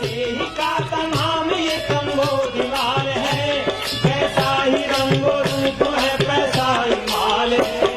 मसीही का तमाम ये संबोधिमाल है, जैसा ही रंगो रूप है पैसा ही माल है।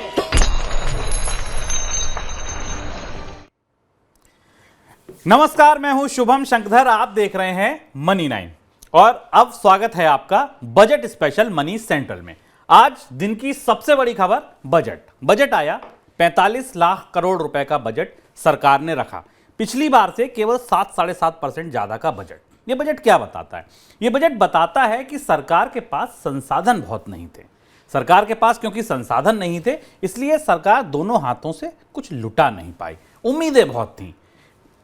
नमस्कार, मैं हूं शुभम शंकधर। आप देख रहे हैं मनी 9 और अब स्वागत है आपका बजट स्पेशल मनी सेंट्रल में। आज दिन की सबसे बड़ी खबर बजट आया। 45 लाख करोड़ रुपए का बजट सरकार ने रखा। पिछली बार से केवल 7-7.5% ज्यादा का बजट। यह बजट क्या बताता है? यह बजट बताता है कि सरकार के पास संसाधन बहुत नहीं थे। सरकार के पास क्योंकि संसाधन नहीं थे, इसलिए सरकार दोनों हाथों से कुछ लुटा नहीं पाई। उम्मीदें बहुत थीं।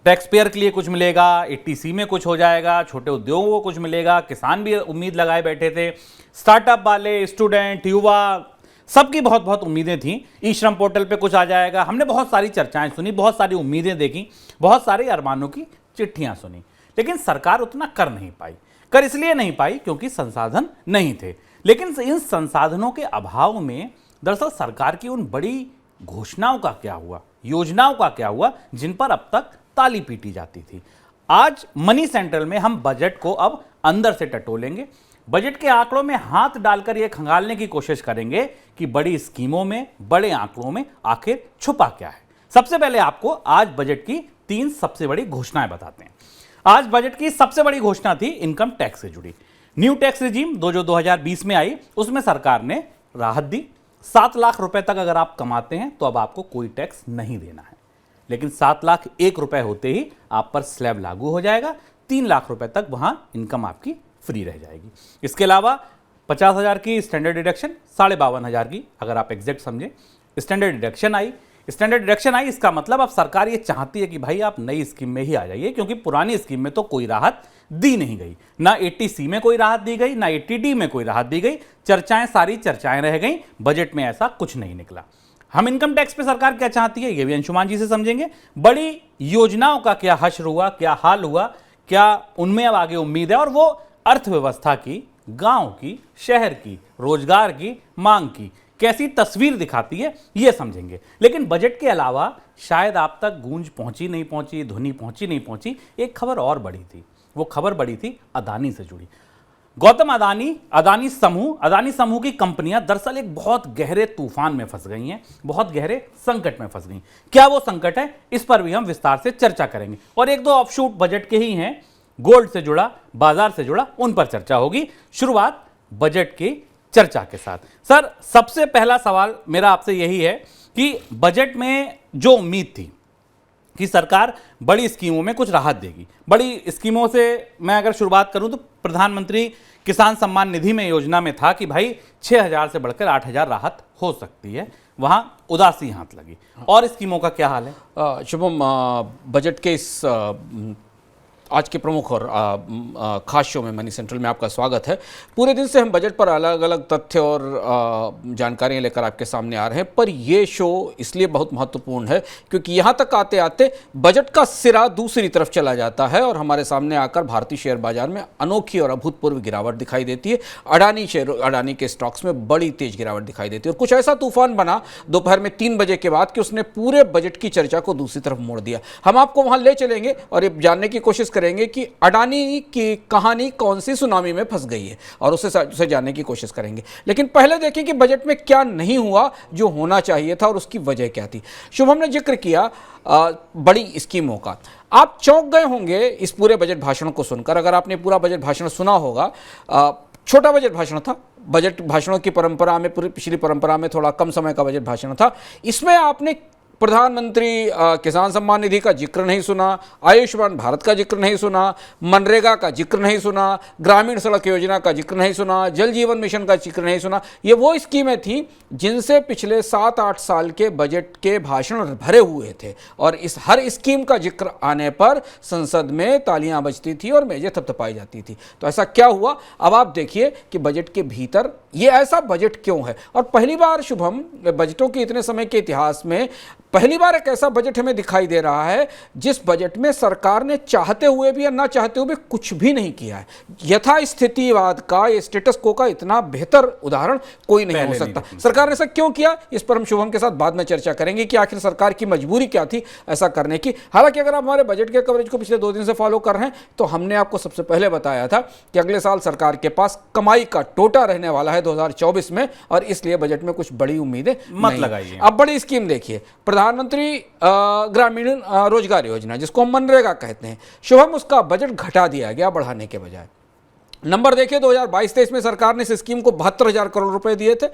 टैक्स पेयर के लिए कुछ मिलेगा, 80C में कुछ हो जाएगा, छोटे उद्योगों को कुछ मिलेगा, किसान भी उम्मीद लगाए बैठे थे, स्टार्टअप वाले, स्टूडेंट, युवा, सबकी बहुत बहुत उम्मीदें थीं। ई श्रम पोर्टल पे कुछ आ जाएगा। हमने बहुत सारी चर्चाएं सुनी, बहुत सारी उम्मीदें देखी, बहुत सारे अरमानों की चिट्ठियां सुनी, लेकिन सरकार उतना कर नहीं पाई। कर इसलिए नहीं पाई क्योंकि संसाधन नहीं थे। लेकिन इन संसाधनों के अभाव में दरअसल सरकार की उन बड़ी घोषणाओं का क्या हुआ, योजनाओं का क्या हुआ, जिन पर अब तक ताली पीटी जाती थी। आज मनी सेंट्रल में हम बजट को अब अंदर से टटोलेंगे। बजट के आंकड़ों में हाथ डालकर यह खंगालने की कोशिश करेंगे कि बड़ी स्कीमों में, बड़े आंकड़ों में आखिर छुपा क्या है। सबसे पहले आपको आज बजट की 3 सबसे बड़ी घोषणाएं बताते हैं। आज बजट की सबसे बड़ी घोषणा थी इनकम टैक्स से जुड़ी। न्यू टैक्स रिजीम जो 2020 में आई, उसमें सरकार ने राहत दी। 7 लाख रुपए तक अगर आप कमाते हैं तो अब आपको कोई टैक्स नहीं देना है। लेकिन 7 लाख 1 रुपए होते ही आप पर स्लैब लागू हो जाएगा। 3 लाख रुपए तक वहां इनकम आपकी फ्री रह जाएगी। इसके अलावा 50,000 की स्टैंडर्ड डिडक्शन, 52,500 की अगर आप एग्जैक्ट समझे स्टैंडर्ड डिडक्शन आई। इसका मतलब अब सरकार ये चाहती है कि भाई आप नई स्कीम में ही आ जाइए, क्योंकि पुरानी स्कीम में तो कोई राहत दी नहीं गई। ना 80C में कोई राहत दी गई, ना 80D में कोई राहत दी गई। सारी चर्चाएं रह गई, बजट में ऐसा कुछ नहीं निकला। हम इनकम टैक्स पे सरकार क्या चाहती है, ये भी अंशुमान जी से समझेंगे। बड़ी योजनाओं का क्या हश्र हुआ, क्या हाल हुआ, क्या उनमें अब आगे उम्मीद है, और वो अर्थव्यवस्था की, गांव की, शहर की, रोजगार की, मांग की कैसी तस्वीर दिखाती है, ये समझेंगे। लेकिन बजट के अलावा शायद आप तक गूंज पहुंची नहीं पहुंची, ध्वनि पहुंची नहीं पहुंची, एक खबर और बड़ी थी। वो खबर बड़ी थी अदानी से जुड़ी। गौतम अदानी समूह की कंपनियां दरअसल एक बहुत गहरे तूफान में फंस गई हैं, बहुत गहरे संकट में फंस गई। क्या वो संकट है, इस पर भी हम विस्तार से चर्चा करेंगे। और 1-2 ऑफशूट बजट के ही हैं, गोल्ड से जुड़ा, बाजार से जुड़ा, उन पर चर्चा होगी। शुरुआत बजट की चर्चा के साथ। सर, सबसे पहला सवाल मेरा आपसे यही है कि बजट में जो उम्मीद थी कि सरकार बड़ी स्कीमों में कुछ राहत देगी, बड़ी स्कीमों से मैं अगर शुरुआत करूं तो प्रधानमंत्री किसान सम्मान निधि में योजना में था कि भाई 6,000 से बढ़कर 8,000 राहत हो सकती है, वहां उदासी हाथ लगी। और स्कीमों का क्या हाल है? शुभम, बजट के इस आज के प्रमुख और खास शो में मनी सेंट्रल में आपका स्वागत है। पूरे दिन से हम बजट पर अलग अलग तथ्य और जानकारियां लेकर आपके सामने आ रहे हैं, पर यह शो इसलिए बहुत महत्वपूर्ण है क्योंकि यहां तक आते आते बजट का सिरा दूसरी तरफ चला जाता है और हमारे सामने आकर भारतीय शेयर बाजार में अनोखी और अभूतपूर्व गिरावट दिखाई देती है। अडानी के स्टॉक्स में बड़ी तेज गिरावट दिखाई देती है और कुछ ऐसा तूफान बना दोपहर में 3 बजे के बाद कि उसने पूरे बजट की चर्चा को दूसरी तरफ मोड़ दिया। हम आपको वहां ले चलेंगे और ये जानने की कोशिश करेंगे कि अडानी की कहानी कौन सी सुनामी में फंस गई है और उसे जानने की कोशिश करेंगे। लेकिन पहले देखें कि बजट में क्या नहीं हुआ जो होना चाहिए था और उसकी वजह क्या थी। शुभम ने जिक्र किया बड़ी स्कीमों का। आप चौंक गए होंगे इस पूरे बजट भाषण को सुनकर। अगर आपने पूरा बजट भाषण सुना होगा, छोटा बजट भाषण था। बजट भाषणों की परंपरा में, पूरी पिछली परंपरा में थोड़ा कम समय का बजट भाषण था। इसमें आपने प्रधानमंत्री किसान सम्मान निधि का जिक्र नहीं सुना, आयुष्मान भारत का जिक्र नहीं सुना, मनरेगा का जिक्र नहीं सुना, ग्रामीण सड़क योजना का जिक्र नहीं सुना, जल जीवन मिशन का जिक्र नहीं सुना। ये वो स्कीमें थी जिनसे पिछले 7-8 साल के बजट के भाषण भरे हुए थे और इस हर स्कीम का जिक्र आने पर संसद में तालियां बजती थी और मेजें थपथपाई जाती थी। तो ऐसा क्या हुआ, अब आप देखिए कि बजट के भीतर ये ऐसा बजट क्यों है। और पहली बार शुभम, बजटों के इतने समय के इतिहास में पहली बार एक ऐसा बजट हमें दिखाई दे रहा है जिस बजट में सरकार ने चाहते हुए भी या ना चाहते हुए भी कुछ भी नहीं किया है। यथास्थितिवाद का, ये स्टेटस को का इतना बेहतर उदाहरण कोई नहीं हो सकता। सरकार ने ऐसा क्यों किया, इस पर हम शुभम के साथ बाद में चर्चा करेंगे कि आखिर सरकार की मजबूरी क्या थी ऐसा करने की। हालांकि अगर आप हमारे बजट के कवरेज को पिछले 2 दिन से फॉलो कर रहे हैं तो हमने आपको सबसे पहले बताया था कि अगले साल सरकार के पास कमाई का टोटा रहने वाला है 2024 में, और इसलिए बजट में कुछ बड़ी उम्मीदें मत लगाइए। अब बड़ी स्कीम देखिए, प्रधानमंत्री ग्रामीण रोजगार योजना, जिसको हम मनरेगा कहते हैं, शुभम उसका बजट घटा दिया गया बढ़ाने के बजाय। नंबर देखिए, 2022-23 में सरकार ने इस स्कीम को 72,000 करोड़ रुपए दिए थे।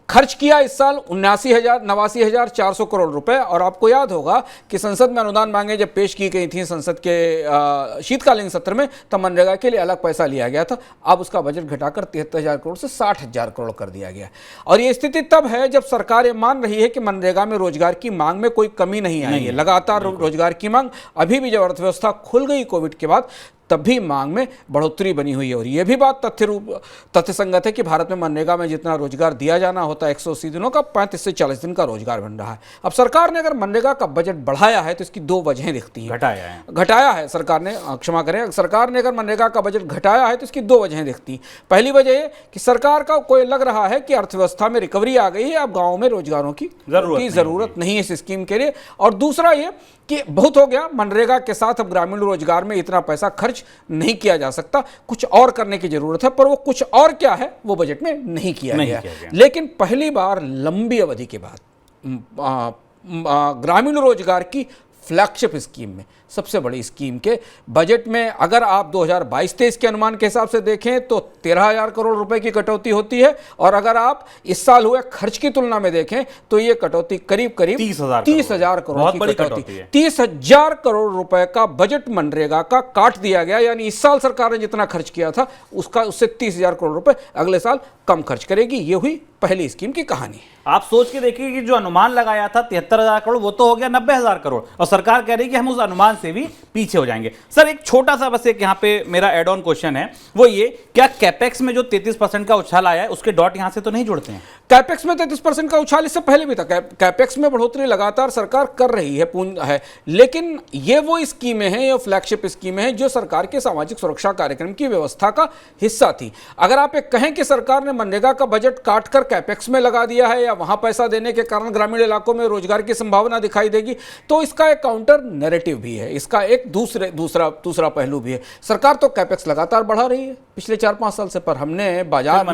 खर्च किया इस साल 89,400 करोड़ रुपए। और आपको याद होगा कि संसद में अनुदान मांगे जब पेश की गई थी संसद के शीतकालीन सत्र में, तब मनरेगा के लिए अलग पैसा लिया गया था। अब उसका बजट घटाकर 73,000 करोड़ से 60,000 करोड़ कर दिया गया। और ये स्थिति तब है जब सरकार ये मान रही है कि मनरेगा में रोजगार की मांग में कोई कमी नहीं आई है। लगातार रोजगार की मांग, अभी भी जब अर्थव्यवस्था खुल गई कोविड के बाद, तब भी मांग में बढ़ोतरी बनी हुई है। और यह भी बात तथ्य संगत है कि भारत में मनरेगा में जितना रोजगार दिया जाना होता है 180 दिनों का, 35 से 40 दिन का रोजगार बन रहा है। अब सरकार ने अगर मनरेगा का बजट बढ़ाया है तो इसकी 2 वजहें दिखती हैं। घटाया है सरकार ने, क्षमा करें, सरकार ने अगर मनरेगा का बजट घटाया है तो इसकी 2 वजहें दिखती हैं। पहली वजह ये कि सरकार का कोई लग रहा है कि अर्थव्यवस्था में रिकवरी आ गई है, अब गाँव में रोजगारों की जरूरत नहीं है इस स्कीम के लिए। और दूसरा ये कि बहुत हो गया, मनरेगा के साथ अब ग्रामीण रोजगार में इतना पैसा खर्च नहीं किया जा सकता, कुछ और करने की जरूरत है। पर वो कुछ और क्या है वो बजट में नहीं किया गया। लेकिन पहली बार लंबी अवधि के बाद ग्रामीण रोजगार की फ्लैगशिप स्कीम में, सबसे बड़ी स्कीम के बजट में अगर आप 2022-23 के अनुमान के हिसाब से देखें तो 13,000 करोड़ रुपए की कटौती होती है। और अगर आप इस साल हुए खर्च की तुलना में देखें तो ये कटौती करीब 30,000 करोड़ की कटौती। 30,000 करोड़ रुपए का बजट मनरेगा का काट दिया गया। यानी इस साल सरकार ने जितना खर्च किया था उससे 30,000 करोड़ रुपए अगले साल कम खर्च करेगी। ये हुई पहली स्कीम की कहानी। आप सोच के देखिए कि जो अनुमान लगाया था 73,000 करोड़, वो तो हो गया 90,000 करोड़, और सरकार कह रही है कि हम उस अनुमान से भी पीछे हो जाएंगे। सर, एक छोटा सा बस एक यहाँ पे मेरा एड ऑन क्वेश्चन है, वो ये, क्या कैपेक्स में जो 33% का उछाल आया है उसके डॉट यहाँ से तो नहीं जुड़ते हैं? कैपेक्स में 33% का उछाल इससे पहले भी था। कैपेक्स में बढ़ोतरी लगातार सरकार कर रही है, लेकिन ये वो स्कीमें हैं, ये फ्लैगशिप स्कीमें हैं जो सरकार के सामाजिक सुरक्षा कार्यक्रम की व्यवस्था का हिस्सा थी। अगर आप एक कहें कि सरकार ने मनरेगा का बजट काटकर कैपेक्स में लगा दिया है या वहां पैसा देने के कारण ग्रामीण इलाकों में रोजगार की संभावना दिखाई देगी, तो इसका एक काउंटर नैरेटिव भी है, इसका एक दूसरा पहलू भी है। सरकार तो कैपेक्स लगातार बढ़ा रही है पिछले 4-5 साल से, पर हमने बाजार में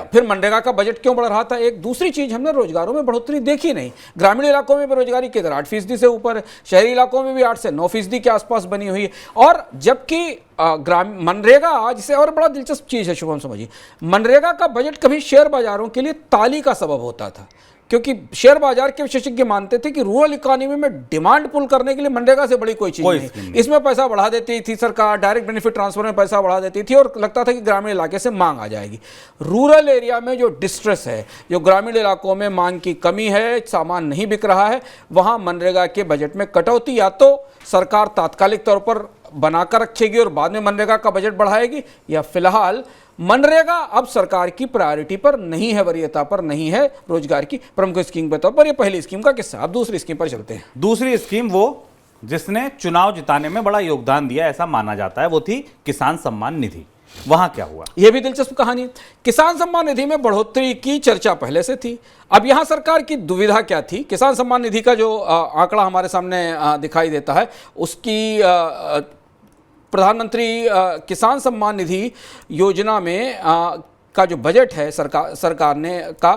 फिर मनरेगा का बजट क्यों बढ़ रहा था? एक दूसरी चीज, हमने रोजगारों में बढ़ोतरी देखी नहीं। ग्रामीण इलाकों में बेरोजगारी के दर 8% से ऊपर है, शहरी इलाकों में भी 8 से 9% के आसपास बनी हुई है। और जबकि मनरेगा आज से, और बड़ा दिलचस्प चीज है शुभम, समझिए, मनरेगा का बजट कभी शेयर बाजारों के लिए ताली का सबब होता था, क्योंकि शेयर बाजार के विशेषज्ञ मानते थे कि रूरल इकोनॉमी में डिमांड पुल करने के लिए मनरेगा से बड़ी कोई चीज नहीं। इसमें पैसा बढ़ा देती थी सरकार, डायरेक्ट बेनिफिट ट्रांसफर में पैसा बढ़ा देती थी और लगता था कि ग्रामीण इलाके से मांग आ जाएगी। रूरल एरिया में जो डिस्ट्रेस है, जो ग्रामीण इलाकों में मांग की कमी है, सामान नहीं बिक रहा है, वहां मनरेगा के बजट में कटौती या तो सरकार तात्कालिक तौर पर बनाकर रखेगी और बाद में मनरेगा का बजट बढ़ाएगी, या फिलहाल मनरेगा अब सरकार की प्रायोरिटी पर नहीं है, वरीयता पर नहीं है रोजगार की प्रमुख स्कीम के तौर पर। यह पहली स्कीम का किस्सा। अब दूसरी स्कीम पर चलते हैं। दूसरी स्कीम वो जिसने चुनाव जिताने में बड़ा योगदान दिया ऐसा माना जाता है, वो थी किसान सम्मान निधि। वहां क्या हुआ? यह भी दिलचस्प कहानी। किसान सम्मान निधि में बढ़ोतरी की चर्चा पहले से थी। अब यहां सरकार की दुविधा क्या थी? किसान सम्मान निधि का जो आंकड़ा हमारे सामने दिखाई देता है, उसकी प्रधानमंत्री किसान सम्मान निधि योजना में का जो बजट है सरकार ने का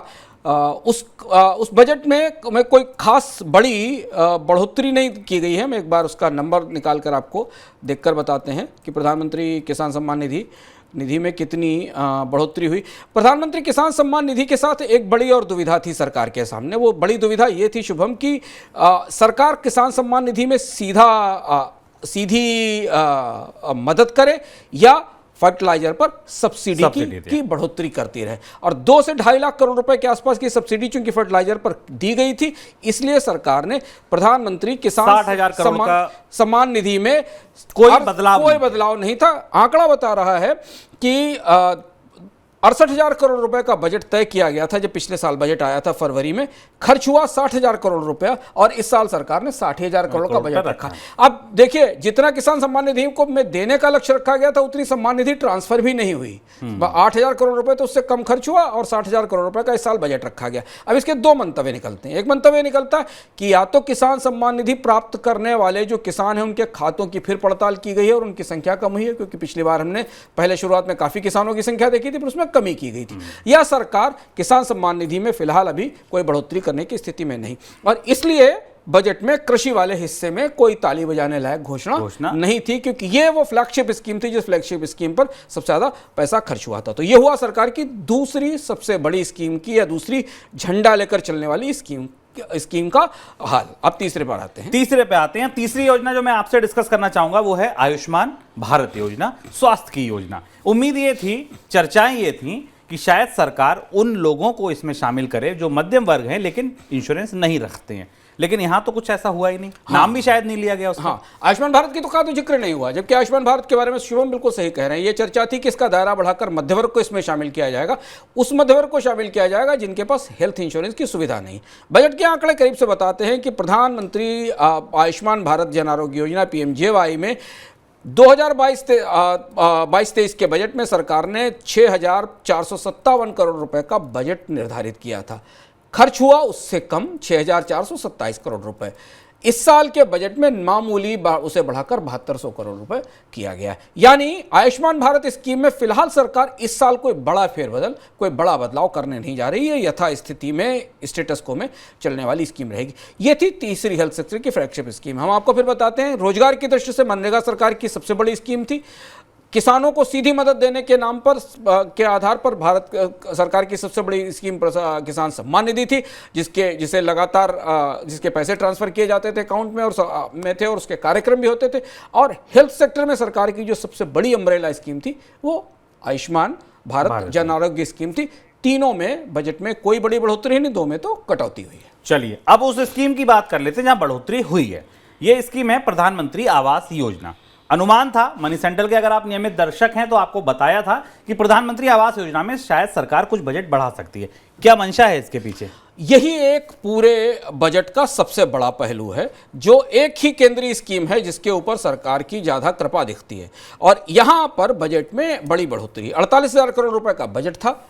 उस बजट में कोई खास बड़ी बढ़ोतरी नहीं की गई है। मैं एक बार उसका नंबर निकाल कर आपको देखकर बताते हैं कि प्रधानमंत्री किसान सम्मान निधि में कितनी बढ़ोतरी हुई। प्रधानमंत्री किसान सम्मान निधि के साथ एक बड़ी और दुविधा थी सरकार के सामने। वो बड़ी दुविधा ये थी शुभम की सरकार किसान सम्मान निधि में सीधी मदद करे या फर्टिलाइजर पर सब्सिडी की बढ़ोतरी करती रहे। और 2 से 2.5 लाख करोड़ रुपए के आसपास की सब्सिडी चूंकि फर्टिलाइजर पर दी गई थी, इसलिए सरकार ने प्रधानमंत्री किसान 60,000 सम्मान निधि में कोई बदलाव नहीं था। आंकड़ा बता रहा है कि 68,000 करोड़ रुपए का बजट तय किया गया था जब पिछले साल बजट आया था फरवरी में। खर्च हुआ 60,000 करोड़ रुपया और इस साल सरकार ने 60,000 करोड़ का बजट रखा। अब देखिए, जितना किसान सम्मान निधि को में देने का लक्ष्य रखा गया था उतनी सम्मान निधि ट्रांसफर भी नहीं हुई। 8,000 करोड़ रुपए तो उससे कम खर्च हुआ और 60,000 करोड़ रुपए का इस साल बजट रखा गया। अब इसके दो मंतव्य निकलते हैं। एक मंतव्य निकलता है कि या तो किसान सम्मान निधि प्राप्त करने वाले जो किसान हैं उनके खातों की फिर पड़ताल की गई है और उनकी संख्या कम हुई है, क्योंकि पिछली बार हमने पहले शुरुआत में काफी किसानों की संख्या देखी थी, पर उसमें कमी की गई थी। या सरकार किसान सम्मान निधि में फिलहाल अभी कोई बढ़ोतरी करने की स्थिति में नहीं, और इसलिए बजट में कृषि वाले हिस्से में कोई ताली बजाने लायक घोषणा नहीं थी, क्योंकि ये वो फ्लैगशिप स्कीम थी जिस फ्लैगशिप स्कीम पर सबसे ज्यादा पैसा खर्च हुआ था। तो ये हुआ सरकार की दूसरी सबसे बड़ी स्कीम की या दूसरी झंडा लेकर चलने वाली स्कीम का हाल। अब तीसरे पर आते हैं। तीसरी योजना जो मैं आपसे डिस्कस करना चाहूंगा वो है आयुष्मान भारत योजना, स्वास्थ्य की योजना। उम्मीद ये थी, चर्चाएं ये थी कि शायद सरकार उन लोगों को इसमें शामिल करे जो मध्यम वर्ग हैं लेकिन इंश्योरेंस नहीं रखते हैं, लेकिन यहां तो कुछ ऐसा हुआ ही नहीं। नाम भी शायद नहीं लिया गया उसका। हाँ, आयुष्मान भारत की तो जिक्र नहीं हुआ, जबकि आयुष्मान भारत के बारे में शुभम बिल्कुल सही कह रहे हैं। ये चर्चा थी कि इसका दायरा बढ़ाकर मध्य वर्ग को इसमें शामिल किया जाएगा, उस मध्य वर्ग को शामिल किया जाएगा जिनके पास हेल्थ इंश्योरेंस की सुविधा नहीं। बजट के आंकड़े करीब से बताते हैं कि प्रधानमंत्री आयुष्मान भारत जन आरोग्य योजना PMJY में 2022-23 के बजट में सरकार ने 6,457 करोड़ रुपए का बजट निर्धारित किया था। खर्च हुआ उससे कम 6,427 करोड़ रुपए। इस साल के बजट में मामूली उसे बढ़ाकर 7,200 करोड़ रुपए किया गया। यानी आयुष्मान भारत स्कीम में फिलहाल सरकार इस साल कोई बड़ा फेरबदल, कोई बड़ा बदलाव करने नहीं जा रही है। यथास्थिति में, स्टेटस को में चलने वाली स्कीम रहेगी। ये थी तीसरी हेल्थ सेक्टर की फ्लैगशिप स्कीम। हम आपको फिर बताते हैं, रोजगार की दृष्टि से मनरेगा सरकार की सबसे बड़ी स्कीम थी। किसानों को सीधी मदद देने के नाम पर के आधार पर भारत सरकार की सबसे बड़ी स्कीम किसान सम्मान निधि थी, जिसे लगातार जिसके पैसे ट्रांसफर किए जाते थे अकाउंट में और उसके कार्यक्रम भी होते थे। और हेल्थ सेक्टर में सरकार की जो सबसे बड़ी अम्ब्रेला स्कीम थी वो आयुष्मान भारत जन आरोग्य स्कीम थी। तीनों में बजट में कोई बड़ी बढ़ोतरी नहीं, दो में तो कटौती हुई है। चलिए अब उस स्कीम की बात कर लेते हैं जहां बढ़ोतरी हुई है। यह स्कीम है प्रधानमंत्री आवास योजना। अनुमान था मनी सेंट्रल के, अगर आप नियमित दर्शक हैं तो आपको बताया था कि प्रधानमंत्री आवास योजना में शायद सरकार कुछ बजट बढ़ा सकती है। क्या मंशा है इसके पीछे? यही एक पूरे बजट का सबसे बड़ा पहलू है, जो एक ही केंद्रीय स्कीम है जिसके ऊपर सरकार की ज्यादा कृपा दिखती है। और यहां पर बजट में बड़ी बढ़ोतरी, 48,000 करोड़ रुपए का बजट था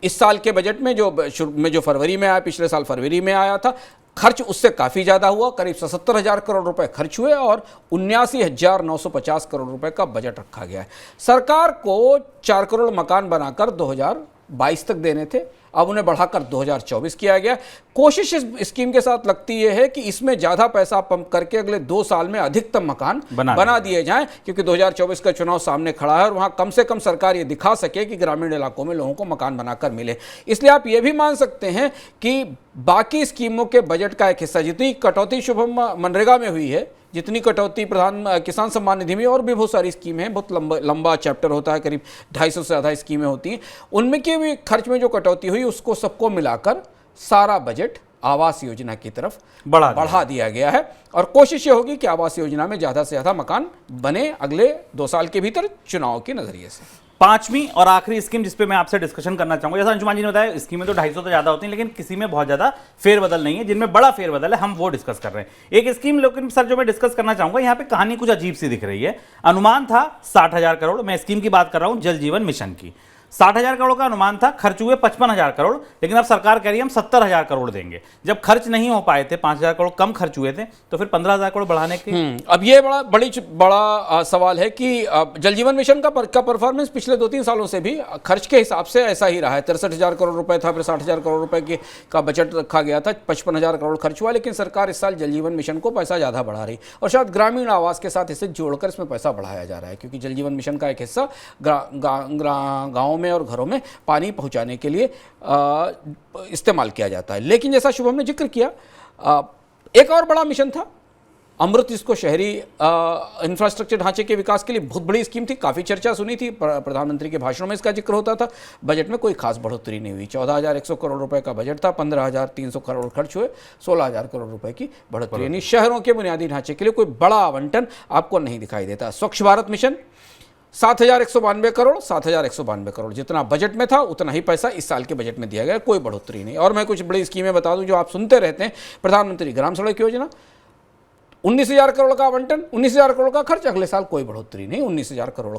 इस साल के बजट में, जो फरवरी में आया, पिछले साल फरवरी में आया था। खर्च उससे काफ़ी ज़्यादा हुआ, करीब 77,000 करोड़ रुपए खर्च हुए और 79,950 करोड़ रुपए का बजट रखा गया है। सरकार को 4 करोड़ मकान बनाकर 2022 तक देने थे, अब उन्हें बढ़ाकर 2024 किया गया। कोशिश इस स्कीम के साथ लगती यह है कि इसमें ज़्यादा पैसा पंप करके अगले 2 साल में अधिकतम मकान बना दिए जाएं, क्योंकि 2024 का चुनाव सामने खड़ा है और वहाँ कम से कम सरकार ये दिखा सके कि ग्रामीण इलाकों में लोगों को मकान बनाकर मिले। इसलिए आप ये भी मान सकते हैं कि बाकी स्कीमों के बजट का एक हिस्सा, जितनी कटौती शुभम मनरेगा में हुई है, जितनी कटौती किसान सम्मान निधि में, और भी बहुत सारी स्कीमें हैं, बहुत लंबा चैप्टर होता है, करीब 250 से ज़्यादा स्कीमें होती हैं, उनमें के भी खर्च में जो कटौती हुई उसको सबको मिलाकर सारा बजट आवास योजना की तरफ बढ़ा दिया गया है। और कोशिश ये होगी कि आवास योजना में ज़्यादा से ज़्यादा मकान बने अगले 2 साल के भीतर, चुनाव के नज़रिए से। पांचवी और आखिरी स्कीम जिस पे मैं आपसे डिस्कशन करना चाहूंगा, जैसा अंशुमान जी ने बताया, स्कीमें तो 250 तो ज्यादा होती हैं, लेकिन किसी में बहुत ज्यादा फेरबदल नहीं है। जिनमें बड़ा फेरबदल है हम वो डिस्कस कर रहे हैं। एक स्कीम लेकिन सर जो मैं डिस्कस करना चाहूंगा, यहाँ पे कहानी कुछ अजीब सी दिख रही है। अनुमान था 60,000 करोड़, मैं स्कीम की बात कर रहा हूं जल जीवन मिशन की। 60,000 करोड़ का अनुमान था, खर्च हुए 55,000 करोड़, लेकिन अब सरकार कह रही है हम 70,000 करोड़ देंगे। जब खर्च नहीं हो पाए थे, 5,000 करोड़ कम खर्च हुए थे, तो फिर 15,000 करोड़ बढ़ाने के अब ये बड़ा सवाल है कि जल जीवन मिशन का परफॉर्मेंस पिछले 2-3 सालों से भी खर्च के हिसाब से ऐसा ही रहा है। 63,000 करोड़ रुपए था, फिर 60,000 करोड़ रुपए का बजट रखा गया था, 55,000 करोड़ खर्च हुआ, लेकिन सरकार इस साल जल जीवन मिशन को पैसा ज़्यादा बढ़ा रही, और शायद ग्रामीण आवास के साथ इसे जोड़कर इसमें पैसा बढ़ाया जा रहा है, क्योंकि जल जीवन मिशन का एक हिस्सा गाँव में और घरों में पानी पहुंचाने के लिए इस्तेमाल किया जाता है। लेकिन जैसा शुभम ने जिक्र किया, एक और बड़ा मिशन था अमृत, जिसको शहरी इंफ्रास्ट्रक्चर ढांचे के विकास के लिए बहुत बड़ी स्कीम थी, काफ़ी चर्चा सुनी थी, प्रधानमंत्री के भाषणों में इसका जिक्र होता था। बजट में कोई खास बढ़ोतरी नहीं हुई। 14,100 करोड़ रुपए का बजट था, 15,300 करोड़ खर्च हुए, 16,000 करोड़ रुपए की बढ़ोतरी, यानी शहरों के बुनियादी ढांचे के लिए कोई बड़ा आवंटन आपको नहीं दिखाई देता। स्वच्छ भारत मिशन 7,192 करोड़, 7,192 करोड़ जितना बजट में था उतना ही पैसा इस साल के बजट में दिया गया, कोई बढ़ोतरी नहीं। और मैं कुछ बड़ी स्कीमें बता दूं जो आप सुनते रहते हैं। प्रधानमंत्री ग्राम सड़क योजना, 19,000 करोड़ का आवंटन, 19,000 करोड़ का खर्च, अगले साल कोई बढ़ोतरी नहीं, 19,000 करोड़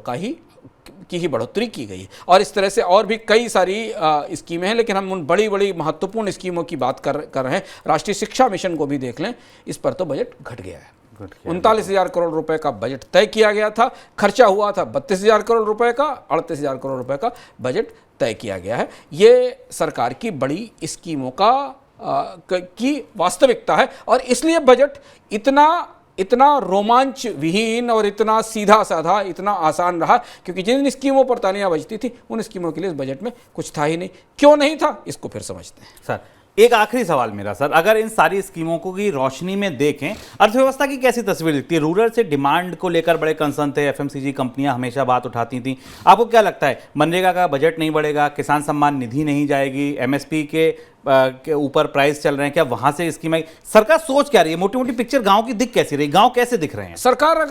की ही बढ़ोतरी की गई है। और इस तरह से और भी कई सारी स्कीमें हैं, लेकिन हम उन बड़ी बड़ी महत्वपूर्ण स्कीमों की बात कर रहे हैं। राष्ट्रीय शिक्षा मिशन को भी देख लें, इस पर तो बजट घट गया है। 39,000 करोड़ रुपए का बजट तय किया गया था, खर्चा हुआ था 32,000 करोड़ रुपए का, 38,000 करोड़ रुपए का बजट तय किया गया है। ये सरकार की बड़ी स्कीमों की वास्तविकता है। और इसलिए बजट इतना रोमांच विहीन और इतना सीधा साधा, इतना आसान रहा, क्योंकि जिन स्कीमों पर तालियां बजती थी उन स्कीमों के लिए इस बजट में कुछ था ही नहीं। क्यों नहीं था, इसको फिर समझते हैं। सर, एक आखिरी सवाल मेरा सर, अगर इन सारी स्कीमों को की रोशनी में देखें, अर्थव्यवस्था की कैसी तस्वीर दिखती है? रूरल से डिमांड को लेकर बड़े कंसर्न थे, एफएमसीजी कंपनियां हमेशा बात उठाती थी। आपको क्या लगता है, मनरेगा का बजट नहीं बढ़ेगा, किसान सम्मान निधि नहीं जाएगी, एमएसपी के ऊपर प्राइस चल रहे हैं, क्या वहां से स्कीम आई? सरकार सोच क्या रही है? मोटी मोटी पिक्चर गांव की दिख कैसी रही? गांव कैसे दिख रहे हैं? सरकार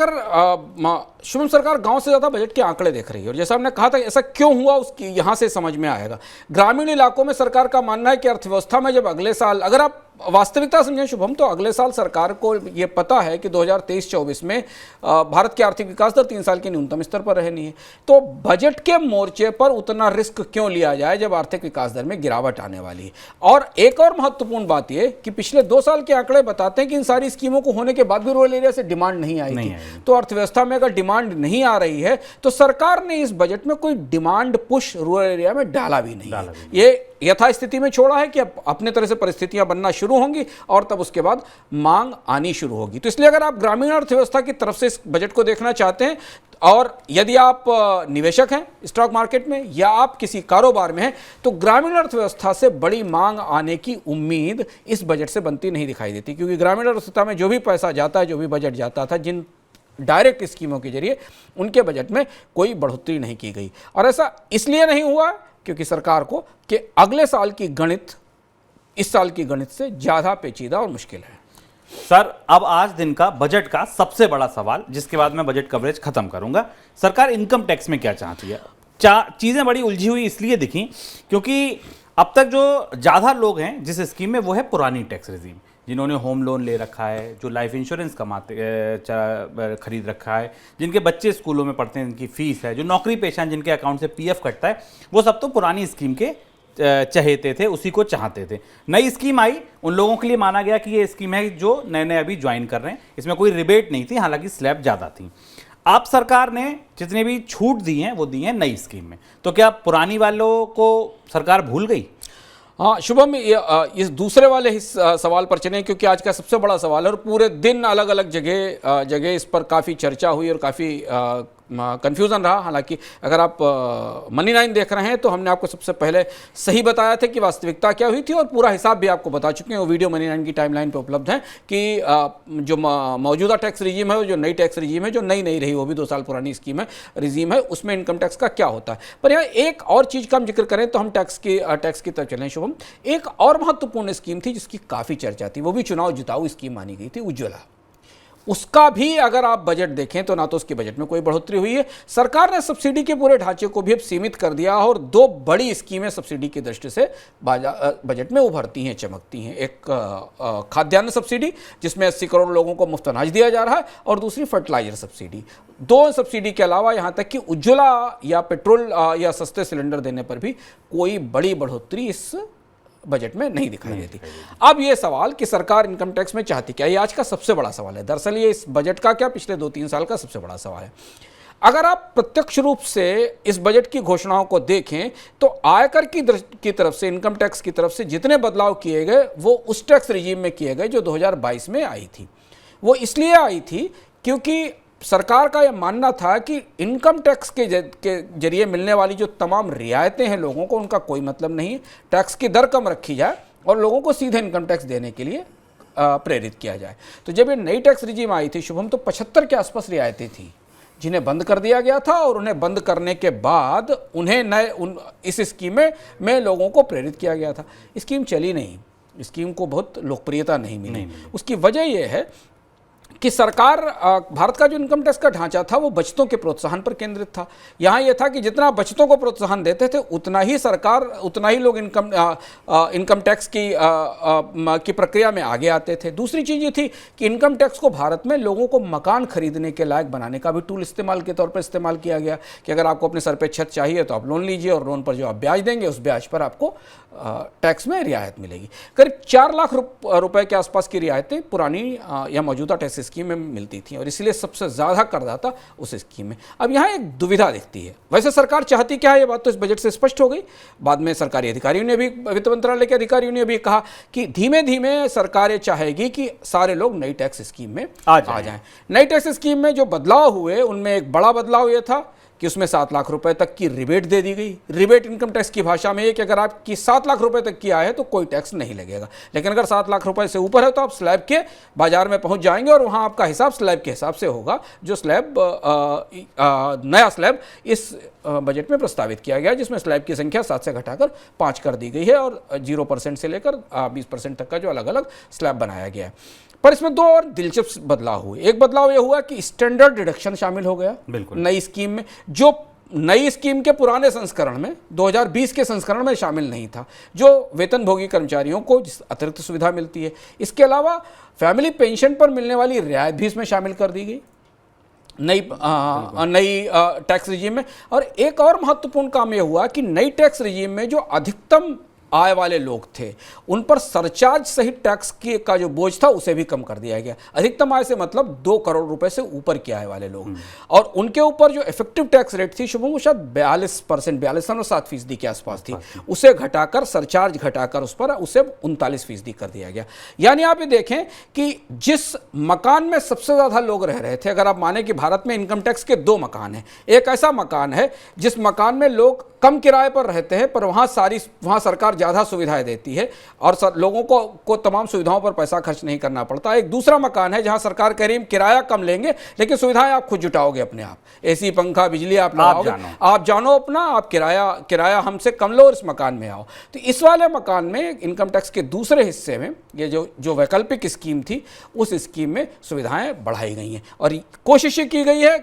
शुभम सरकार गांव से ज्यादा बजट के आंकड़े देख रही है। और जैसा हमने कहा था, ऐसा क्यों हुआ उसकी यहां से समझ में आएगा। ग्रामीण इलाकों में सरकार का मानना है कि अर्थव्यवस्था में जब अगले साल, अगर आप वास्तविकता समझें शुभम, तो अगले साल सरकार को यह पता है कि 2023-24 में भारत की आर्थिक विकास दर 3 साल के न्यूनतम स्तर पर रहनी है। तो बजट के मोर्चे पर उतना रिस्क क्यों लिया जाए जब आर्थिक विकास दर में गिरावट आने वाली है। और एक और महत्वपूर्ण बात यह कि पिछले 2 साल के आंकड़े बताते हैं कि इन सारी स्कीमों को होने के बाद भी रूरल एरिया से डिमांड नहीं आई थी। तो अर्थव्यवस्था में अगर डिमांड नहीं आ रही है तो सरकार ने इस बजट में कोई डिमांड पुश रूरल एरिया में डाला भी नहीं। ये यथास्थिति में छोड़ा है कि अब अपने तरह से परिस्थितियां बनना शुरू होंगी और तब उसके बाद मांग आनी शुरू होगी। तो इसलिए अगर आप ग्रामीण अर्थव्यवस्था की तरफ से इस बजट को देखना चाहते हैं, और यदि आप निवेशक हैं स्टॉक मार्केट में या आप किसी कारोबार में हैं, तो ग्रामीण अर्थव्यवस्था से बड़ी मांग आने की उम्मीद इस बजट से बनती नहीं दिखाई देती। क्योंकि ग्रामीण अर्थव्यवस्था में जो भी पैसा जाता है, जो भी बजट जाता था, जिन डायरेक्ट स्कीमों के जरिए, उनके बजट में कोई बढ़ोतरी नहीं की गई। और ऐसा इसलिए नहीं हुआ क्योंकि सरकार को कि अगले साल की गणित इस साल की गणित से ज्यादा पेचीदा और मुश्किल है। सर, अब आज दिन का बजट का सबसे बड़ा सवाल, जिसके बाद मैं बजट कवरेज खत्म करूंगा, सरकार इनकम टैक्स में क्या चाहती है? चीजें बड़ी उलझी हुई इसलिए दिखी क्योंकि अब तक जो ज्यादा लोग हैं जिस स्कीम में, वो है पुरानी टैक्स रिजीम, जिन्होंने होम लोन ले रखा है, जो लाइफ इंश्योरेंस खरीद रखा है, जिनके बच्चे स्कूलों में पढ़ते हैं, जिनकी फीस है, जो नौकरी पेशा हैं, जिनके अकाउंट से पीएफ कटता है, वो सब तो पुरानी स्कीम के चहेते थे, उसी को चाहते थे। नई स्कीम आई, उन लोगों के लिए माना गया कि ये स्कीम है जो नए नए अभी ज्वाइन कर रहे हैं, इसमें कोई रिबेट नहीं थी, हालांकि स्लैब ज़्यादा थी। आप सरकार ने जितने भी छूट दी हैं वो दी हैं नई स्कीम में, तो क्या पुरानी वालों को सरकार भूल गई? हाँ शुभम, इस दूसरे वाले सवाल पर चलें, क्योंकि आज का सबसे बड़ा सवाल है और पूरे दिन अलग अलग जगह इस पर काफ़ी चर्चा हुई और काफ़ी कन्फ्यूज़न रहा। हालांकि अगर आप मनी 9 देख रहे हैं तो हमने आपको सबसे पहले सही बताया था कि वास्तविकता क्या हुई थी और पूरा हिसाब भी आपको बता चुके हैं। वो वीडियो मनी 9 की टाइमलाइन पे उपलब्ध है कि जो मौजूदा टैक्स रिजीम है, जो नई टैक्स रिजीम है, जो नई नहीं रही, वो भी 2 साल पुरानी स्कीम है, रिजीम है, उसमें इनकम टैक्स का क्या होता है। पर यहाँ एक और चीज़ का हम जिक्र करें तो हम टैक्स की तरफ चलें शुभम। एक और महत्वपूर्ण स्कीम थी जिसकी काफ़ी चर्चा थी, वो भी चुनाव जिताऊ स्कीम मानी गई थी, उज्ज्वला। उसका भी अगर आप बजट देखें तो ना तो उसके बजट में कोई बढ़ोतरी हुई है। सरकार ने सब्सिडी के पूरे ढांचे को भी अब सीमित कर दिया और 2 बड़ी स्कीमें सब्सिडी की दृष्टि से बजट में उभरती हैं, चमकती हैं। एक खाद्यान्न सब्सिडी जिसमें 80 करोड़ लोगों को मुफ्त अनाज दिया जा रहा है, और दूसरी फर्टिलाइजर सब्सिडी। 2 सब्सिडी के अलावा यहाँ तक कि उज्ज्वला या पेट्रोल या सस्ते सिलेंडर देने पर भी कोई बड़ी बढ़ोतरी इस बजट में नहीं दिखाई देती। अब ये सवाल कि सरकार इनकम टैक्स में चाहती क्या, ये आज का सबसे बड़ा सवाल है। दरअसल ये इस बजट का क्या, पिछले 2-3 साल का सबसे बड़ा सवाल है। अगर आप प्रत्यक्ष रूप से इस बजट की घोषणाओं को देखें तो आयकर की तरफ से, इनकम टैक्स की तरफ से जितने बदलाव किए गए वो उस टैक्स रिजीम में किए गए जो 2022 में आई थी। वो इसलिए आई थी क्योंकि सरकार का यह मानना था कि इनकम टैक्स के जरिए मिलने वाली जो तमाम रियायतें हैं लोगों को, उनका कोई मतलब नहीं है। टैक्स की दर कम रखी जाए और लोगों को सीधे इनकम टैक्स देने के लिए प्रेरित किया जाए। तो जब ये नई टैक्स रिजीम आई थी शुभम, तो 75 के आसपास रियायतें थी जिन्हें बंद कर दिया गया था, और उन्हें बंद करने के बाद उन्हें इस स्कीम में लोगों को प्रेरित किया गया था। स्कीम चली नहीं, स्कीम को बहुत लोकप्रियता नहीं मिली। उसकी वजह यह है कि सरकार भारत का जो इनकम टैक्स का ढांचा था वो बचतों के प्रोत्साहन पर केंद्रित था। यहाँ ये था कि जितना बचतों को प्रोत्साहन देते थे उतना ही सरकार, उतना ही लोग इनकम टैक्स की प्रक्रिया में आगे आते थे। दूसरी चीज़ ये थी कि इनकम टैक्स को भारत में लोगों को मकान खरीदने के लायक बनाने का भी टूल इस्तेमाल के तौर पर इस्तेमाल किया गया कि अगर आपको अपने सर पे छत चाहिए तो आप लोन लीजिए और लोन पर जो आप ब्याज देंगे उस ब्याज पर आपको टैक्स में रियायत मिलेगी। करीब 4 लाख रुपए के आसपास की रियायतें पुरानी या मौजूदा टैक्स स्कीम में मिलती थी और इसलिए सबसे ज़्यादा करदाता उस स्कीम में। अब यहाँ एक दुविधा दिखती है। वैसे सरकार चाहती क्या है, ये बात तो इस बजट से स्पष्ट हो गई। बाद में सरकारी अधिकारियों ने भी, वित्त मंत्रालय के अधिकारियों ने भी कहा कि धीमे धीमे सरकारें चाहेगी कि सारे लोग नई टैक्स स्कीम में आ जाएं। नई टैक्स स्कीम में जो बदलाव हुए उनमें एक बड़ा बदलाव ये था कि उसमें 7 लाख रुपए तक की रिबेट दे दी गई। रिबेट इनकम टैक्स की भाषा में है कि अगर आपकी 7 लाख रुपए तक की आय है तो कोई टैक्स नहीं लगेगा, लेकिन अगर 7 लाख रुपए से ऊपर है तो आप स्लैब के बाजार में पहुंच जाएंगे और वहां आपका हिसाब स्लैब के हिसाब से होगा, जो स्लैब नया स्लैब इस बजट में प्रस्तावित किया गया, जिसमें स्लैब की संख्या 7 से घटाकर 5 कर दी गई है और 0% से लेकर 20% तक का जो अलग अलग स्लैब बनाया गया है। पर इसमें 2 और दिलचस्प बदलाव हुए। एक बदलाव यह हुआ कि स्टैंडर्ड डिडक्शन शामिल हो गया नई स्कीम में, जो नई स्कीम के पुराने संस्करण में 2020 के संस्करण में शामिल नहीं था, जो वेतनभोगी कर्मचारियों को अतिरिक्त सुविधा मिलती है। इसके अलावा फैमिली पेंशन पर मिलने वाली रियायत भी इसमें शामिल कर दी गई नई टैक्स रिजीम में। और एक और महत्वपूर्ण काम यह हुआ कि नई टैक्स रिजीम में जो अधिकतम आय वाले लोग थे उन पर सरचार्ज सहित टैक्स का जो बोझ था उसे भी कम कर दिया गया। अधिकतम आय से मतलब 2 करोड़ रुपए से ऊपर की आय वाले लोग, और उनके ऊपर जो इफेक्टिव टैक्स रेट थी शुभम, वो शायद 42%, 42.7% के आसपास थी, उसे घटाकर, सरचार्ज घटाकर उसे 39% कर दिया गया। यानी आप ये देखें कि जिस मकान में सबसे ज्यादा लोग रह रहे थे, अगर आप माने कि भारत में इनकम टैक्स के 2 मकान हैं, एक ऐसा मकान है जिस मकान में लोग कम किराए पर रहते हैं पर वहां सरकार ज़्यादा सुविधाएं देती है और लोगों को तमाम सुविधाओं पर पैसा खर्च नहीं करना पड़ता। एक दूसरा मकान है जहां सरकार कह रही है किराया कम लेंगे लेकिन सुविधाएं आप खुद जुटाओगे अपने आप, एसी, पंखा, बिजली आप लगाओगे, आप जानो अपना, आप किराया हमसे कम लो और इस मकान में आओ। तो इस वाले मकान में इनकम टैक्स के दूसरे हिस्से में ये जो वैकल्पिक स्कीम थी उस स्कीम में सुविधाएं बढ़ाई गई हैं और कोशिश की गई है,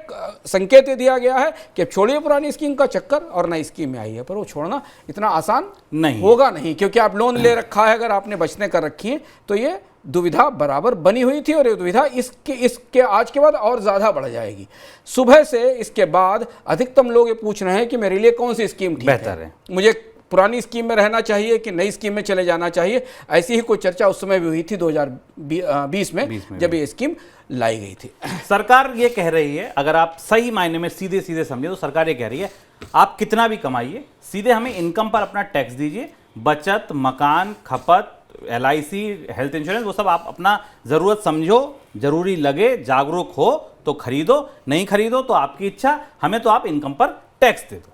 संकेत दिया गया है कि अब छोड़िए पुरानी स्कीम का चक्कर और नई स्कीम में आई है। पर वो छोड़ना इतना आसान नहीं होगा, नहीं, क्योंकि आप लोन ले रखा है, अगर आपने बचतें कर रखी हैं तो ये दुविधा बराबर बनी हुई थी और ये दुविधा इसके आज के बाद और ज़्यादा बढ़ जाएगी। सुबह से इसके बाद अधिकतम लोग ये पूछ रहे हैं कि मेरे लिए कौन सी स्कीम ठीक है, मुझे पुरानी स्कीम में रहना चाहिए कि नई स्कीम में चले जाना चाहिए। ऐसी ही कोई चर्चा उस समय भी हुई थी 2020 में जब ये स्कीम लाई गई थी। सरकार ये कह रही है, अगर आप सही मायने में सीधे सीधे समझे तो सरकार ये कह रही है आप कितना भी कमाइए, सीधे हमें इनकम पर अपना टैक्स दीजिए, बचत, मकान, खपत, LIC, हेल्थ इंश्योरेंस, वो सब आप अपना ज़रूरत समझो, जरूरी लगे, जागरूक हो तो खरीदो, नहीं खरीदो तो आपकी इच्छा, हमें तो आप इनकम पर टैक्स दे दो।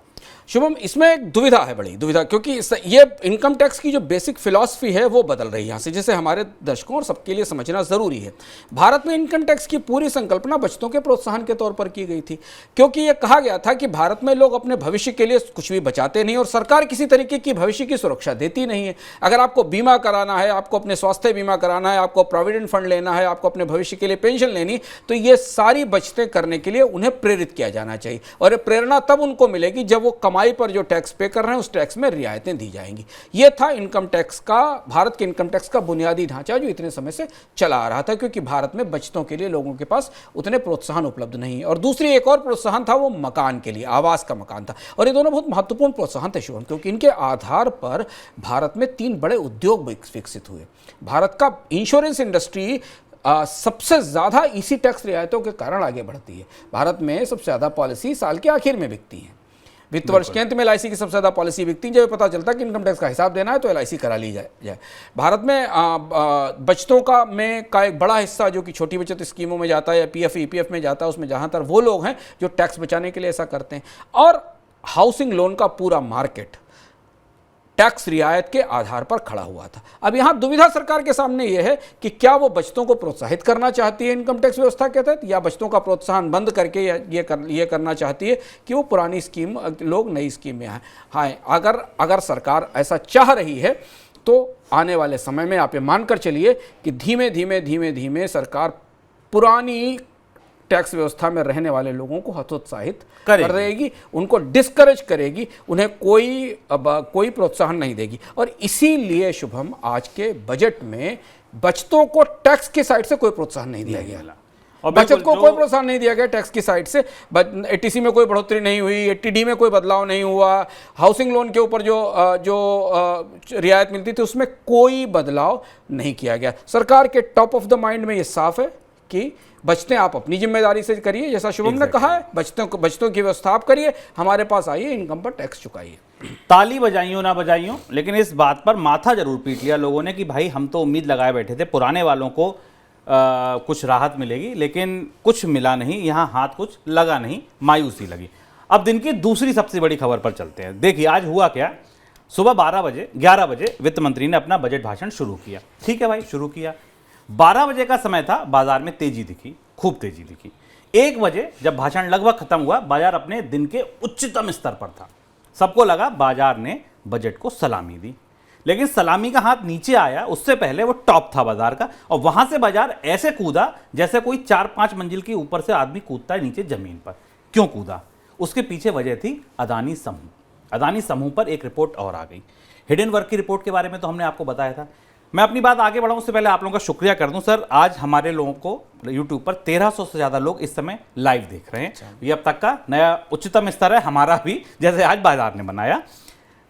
शुभम, इसमें एक दुविधा है, बड़ी दुविधा, क्योंकि ये इनकम टैक्स की जो बेसिक फिलॉसफी है वो बदल रही है यहाँ से, जिसे हमारे दर्शकों और सबके लिए समझना ज़रूरी है। भारत में इनकम टैक्स की पूरी संकल्पना बचतों के प्रोत्साहन के तौर पर की गई थी, क्योंकि ये कहा गया था कि भारत में लोग अपने भविष्य के लिए कुछ भी बचाते नहीं और सरकार किसी तरीके की भविष्य की सुरक्षा देती नहीं है। अगर आपको बीमा कराना है, आपको अपने स्वास्थ्य बीमा कराना है, आपको प्रोविडेंट फंड लेना है, आपको अपने भविष्य के लिए पेंशन लेनी, तो ये सारी बचतें करने के लिए उन्हें प्रेरित किया जाना चाहिए और ये प्रेरणा तब उनको मिलेगी जब वो कमाई पर जो टैक्स पे कर रहे हैं उस टैक्स में रियायतें दी जाएंगी। यह था इनकम टैक्स का, भारत के इनकम टैक्स का बुनियादी ढांचा जो इतने समय से चला आ रहा था, क्योंकि भारत में बचतों के लिए लोगों के पास उतने प्रोत्साहन उपलब्ध नहीं। और दूसरी एक और प्रोत्साहन था, वो मकान के लिए, आवास का मकान था। और ये दोनों बहुत महत्वपूर्ण प्रोत्साहन थे शुभम, क्योंकि इनके आधार पर भारत में 3 बड़े उद्योग विकसित हुए। भारत का इंश्योरेंस इंडस्ट्री सबसे ज़्यादा इसी टैक्स रियायतों के कारण आगे बढ़ती है। भारत में सबसे ज़्यादा पॉलिसी साल के आखिर में बिकती हैं, वित्त वर्ष के अंत में LIC की सबसे ज़्यादा पॉलिसी बिकती है। जब पता चलता है कि इनकम टैक्स का हिसाब देना है तो LIC करा ली जाए। भारत में बचतों का एक बड़ा हिस्सा जो कि छोटी बचत स्कीमों में जाता है या PF EPF में जाता है, उसमें ज़्यादातर वो लोग हैं जो टैक्स बचाने के लिए ऐसा करते हैं। और हाउसिंग लोन का पूरा मार्केट टैक्स रियायत के आधार पर खड़ा हुआ था। अब यहां दुविधा सरकार के सामने यह है कि क्या वो बचतों को प्रोत्साहित करना चाहती है इनकम टैक्स व्यवस्था के तहत, या बचतों का प्रोत्साहन बंद करके ये करना चाहती है कि वो पुरानी स्कीम लोग नई स्कीम में आए। हाँ, अगर सरकार ऐसा चाह रही है तो आने वाले समय में आप ये मानकर चलिए कि धीमे धीमे सरकार पुरानी टैक्स व्यवस्था में रहने वाले लोगों को हतोत्साहित करेगी। कर देगी, उनको डिस्करेज करेगी, उन्हें कोई प्रोत्साहन नहीं देगी। और इसीलिए शुभम आज के बजट में बचतों को टैक्स की साइड से कोई प्रोत्साहन नहीं दिया गया और बचत बिल्कुल को कोई प्रोत्साहन नहीं दिया गया टैक्स की साइड से। एटीसी में कोई बढ़ोतरी नहीं हुई, एटीडी में कोई बदलाव नहीं हुआ, हाउसिंग लोन के ऊपर जो रियायत मिलती थी उसमें कोई बदलाव नहीं किया गया। सरकार के टॉप ऑफ द माइंड में ये साफ है कि बचतें आप अपनी जिम्मेदारी से करिए, जैसा शुभम ने कहा है, बचतों की व्यवस्था आप करिए, हमारे पास आइए, इनकम पर टैक्स चुकाइए। ताली बजाइयो ना बजाइयो, लेकिन इस बात पर माथा जरूर पीट लिया लोगों ने कि भाई हम तो उम्मीद लगाए बैठे थे पुराने वालों को कुछ राहत मिलेगी, लेकिन कुछ मिला नहीं, यहाँ हाथ कुछ लगा नहीं, मायूसी लगी। अब दिन की दूसरी सबसे बड़ी खबर पर चलते हैं। देखिए आज हुआ क्या, सुबह 11 बजे वित्त मंत्री ने अपना बजट भाषण शुरू किया। ठीक है भाई, शुरू किया, 12 बजे का समय था, बाजार में तेजी दिखी, खूब तेजी दिखी। 1 बजे जब भाषण लगभग खत्म हुआ, बाजार अपने दिन के उच्चतम स्तर पर था। सबको लगा बाजार ने बजट को सलामी दी, लेकिन सलामी का हाथ नीचे आया उससे पहले वो टॉप था बाजार का, और वहां से बाजार ऐसे कूदा जैसे कोई 4-5 मंजिल के ऊपर से आदमी कूदता है नीचे जमीन पर। क्यों कूदा? उसके पीछे वजह थी अदानी समूह। अदानी समूह पर एक रिपोर्ट और आ गई, हिडन वर्क की रिपोर्ट के बारे में तो हमने आपको बताया था। मैं अपनी बात आगे बढ़ाऊं उससे पहले आप लोगों का शुक्रिया कर दूं सर, आज हमारे लोगों को यूट्यूब पर 1300 से ज़्यादा लोग इस समय लाइव देख रहे हैं। ये अब तक का नया उच्चतम स्तर है हमारा भी, जैसे आज बाजार ने बनाया।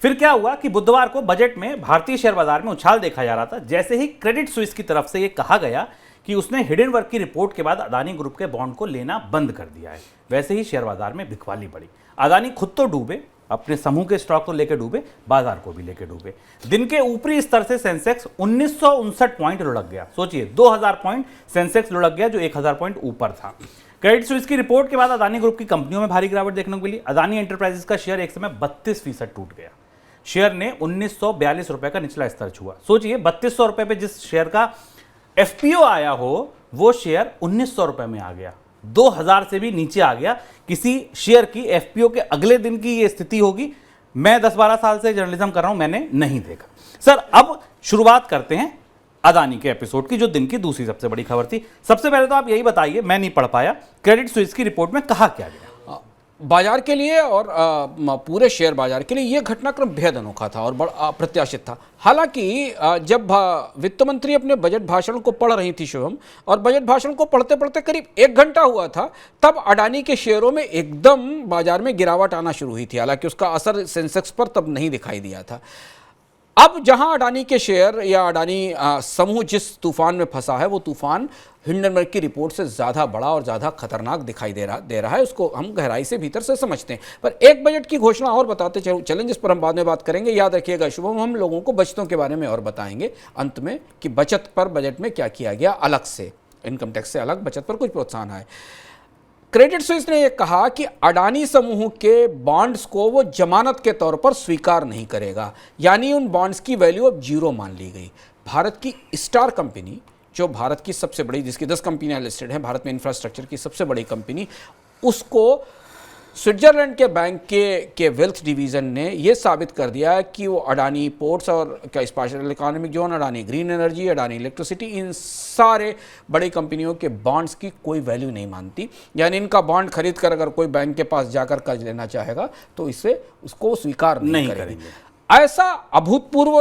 फिर क्या हुआ कि बुधवार को बजट में भारतीय शेयर बाजार में उछाल देखा जा रहा था। जैसे ही क्रेडिट स्विस की तरफ से ये कहा गया कि उसने हिडन वर्क की रिपोर्ट के बाद अदानी ग्रुप के बॉन्ड को लेना बंद कर दिया है, वैसे ही शेयर बाजार में बिकवाली बढ़ी। अदानी खुद तो डूबे, अपने समूह के स्टॉक को लेकर डूबे, बाजार को भी लेकर डूबे। दिन के ऊपरी स्तर से सेंसेक्स 1959 पॉइंट लुढ़क गया। सोचिए 2000 पॉइंट सेंसेक्स लुढ़क गया, जो 1000 पॉइंट ऊपर था। क्रेडिट स्विस की रिपोर्ट के बाद अदानी ग्रुप की कंपनियों में भारी गिरावट देखने को मिली। अदानी एंटरप्राइजेस का शेयर एक समय 32% टूट गया। शेयर ने 1942 रुपए का निचला स्तर छुआ। सोचिए 3200 रुपए पे जिस शेयर का एफपीओ आया हो वो शेयर 1900 रुपए में आ गया, 2000 से भी नीचे आ गया। किसी शेयर की एफपीओ के अगले दिन की ये स्थिति होगी, मैं 10-12 साल से जर्नलिज्म कर रहा हूं, मैंने नहीं देखा। सर अब शुरुआत करते हैं अदानी के एपिसोड की, जो दिन की दूसरी सबसे बड़ी खबर थी। सबसे पहले तो आप यही बताइए, मैं नहीं पढ़ पाया, क्रेडिट स्विस की रिपोर्ट में कहा क्या गया? बाजार के लिए और पूरे शेयर बाजार के लिए यह घटनाक्रम बेहद अनोखा था और बड़ा अप्रत्याशित था। हालांकि जब वित्त मंत्री अपने बजट भाषण को पढ़ रही थी शुभम, और बजट भाषण को पढ़ते पढ़ते करीब 1 घंटा हुआ था, तब अडानी के शेयरों में एकदम बाजार में गिरावट आना शुरू हुई थी। हालांकि उसका असर सेंसेक्स पर तब नहीं दिखाई दिया था। अब जहां अडानी के शेयर या अडानी समूह जिस तूफान में फंसा है, वो तूफान हिंडनबर्ग की रिपोर्ट से ज़्यादा बड़ा और ज़्यादा खतरनाक दिखाई दे रहा है। उसको हम गहराई से भीतर से समझते हैं। पर एक बजट की घोषणा और बताते चलें, जिस पर हम बाद में बात करेंगे। याद रखिएगा शुभम, हम लोगों को बचतों के बारे में और बताएंगे अंत में कि बचत पर बजट में क्या किया गया अलग से, इनकम टैक्स से अलग बचत पर कुछ प्रोत्साहन आए। क्रेडिट स्विस ने यह कहा कि अडानी समूह के बॉन्ड्स को वो जमानत के तौर पर स्वीकार नहीं करेगा, यानी उन बॉन्ड्स की वैल्यू अब 0 मान ली गई। भारत की स्टार कंपनी, जो भारत की सबसे बड़ी, जिसकी 10 कंपनियां लिस्टेड हैं, भारत में इंफ्रास्ट्रक्चर की सबसे बड़ी कंपनी, उसको स्विट्जरलैंड के बैंक के वेल्थ डिवीज़न ने यह साबित कर दिया कि वो अडानी पोर्ट्स और क्या special economic zone, Adani green energy, Adani electricity, इन सारे बड़ी कंपनियों के बॉन्ड्स की कोई वैल्यू नहीं मानती। यानी इनका बॉन्ड खरीद कर अगर कोई बैंक के पास जाकर कर्ज लेना चाहेगा तो इससे उसको स्वीकार नहीं करेंगे। ऐसा अभूतपूर्व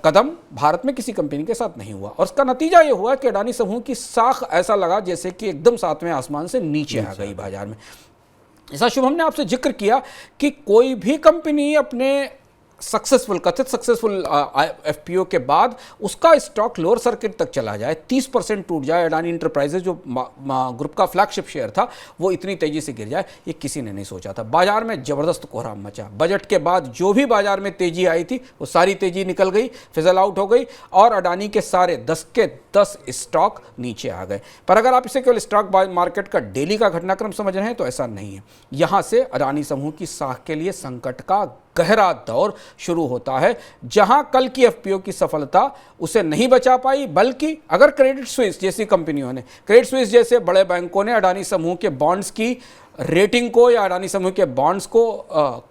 कदम भारत में किसी कंपनी के साथ नहीं हुआ, और उसका नतीजा ये हुआ कि अडानी समूह की साख ऐसा लगा जैसे कि एकदम 7वें आसमान से नीचे आ गई बाजार में। ऐसा शुभम ने आपसे जिक्र किया कि कोई भी कंपनी अपने कथित सक्सेसफुल एफपीओ के बाद उसका स्टॉक लोअर सर्किट तक चला जाए, 30% टूट जाए, अडानी इंटरप्राइजेज जो ग्रुप का फ्लैगशिप शेयर था वो इतनी तेजी से गिर जाए, ये किसी ने नहीं सोचा था। बाजार में जबरदस्त कोहराम मचा। बजट के बाद जो भी बाजार में तेजी आई थी वो सारी तेजी निकल गई, फिजल आउट हो गई, और अडानी के सारे 10 के 10 स्टॉक नीचे आ गए। पर अगर आप इसे केवल स्टॉक मार्केट का डेली का घटनाक्रम समझ रहे हैं तो ऐसा नहीं है। यहां से अडानी समूह की साख के लिए संकट का गहरा दौर शुरू होता है, जहां कल की एफपीओ की सफलता उसे नहीं बचा पाई, बल्कि अगर क्रेडिट स्विस जैसी कंपनियों ने, क्रेडिट स्विस जैसे बड़े बैंकों ने अडानी समूह के बॉन्ड्स की रेटिंग को या अडानी समूह के बॉन्ड्स को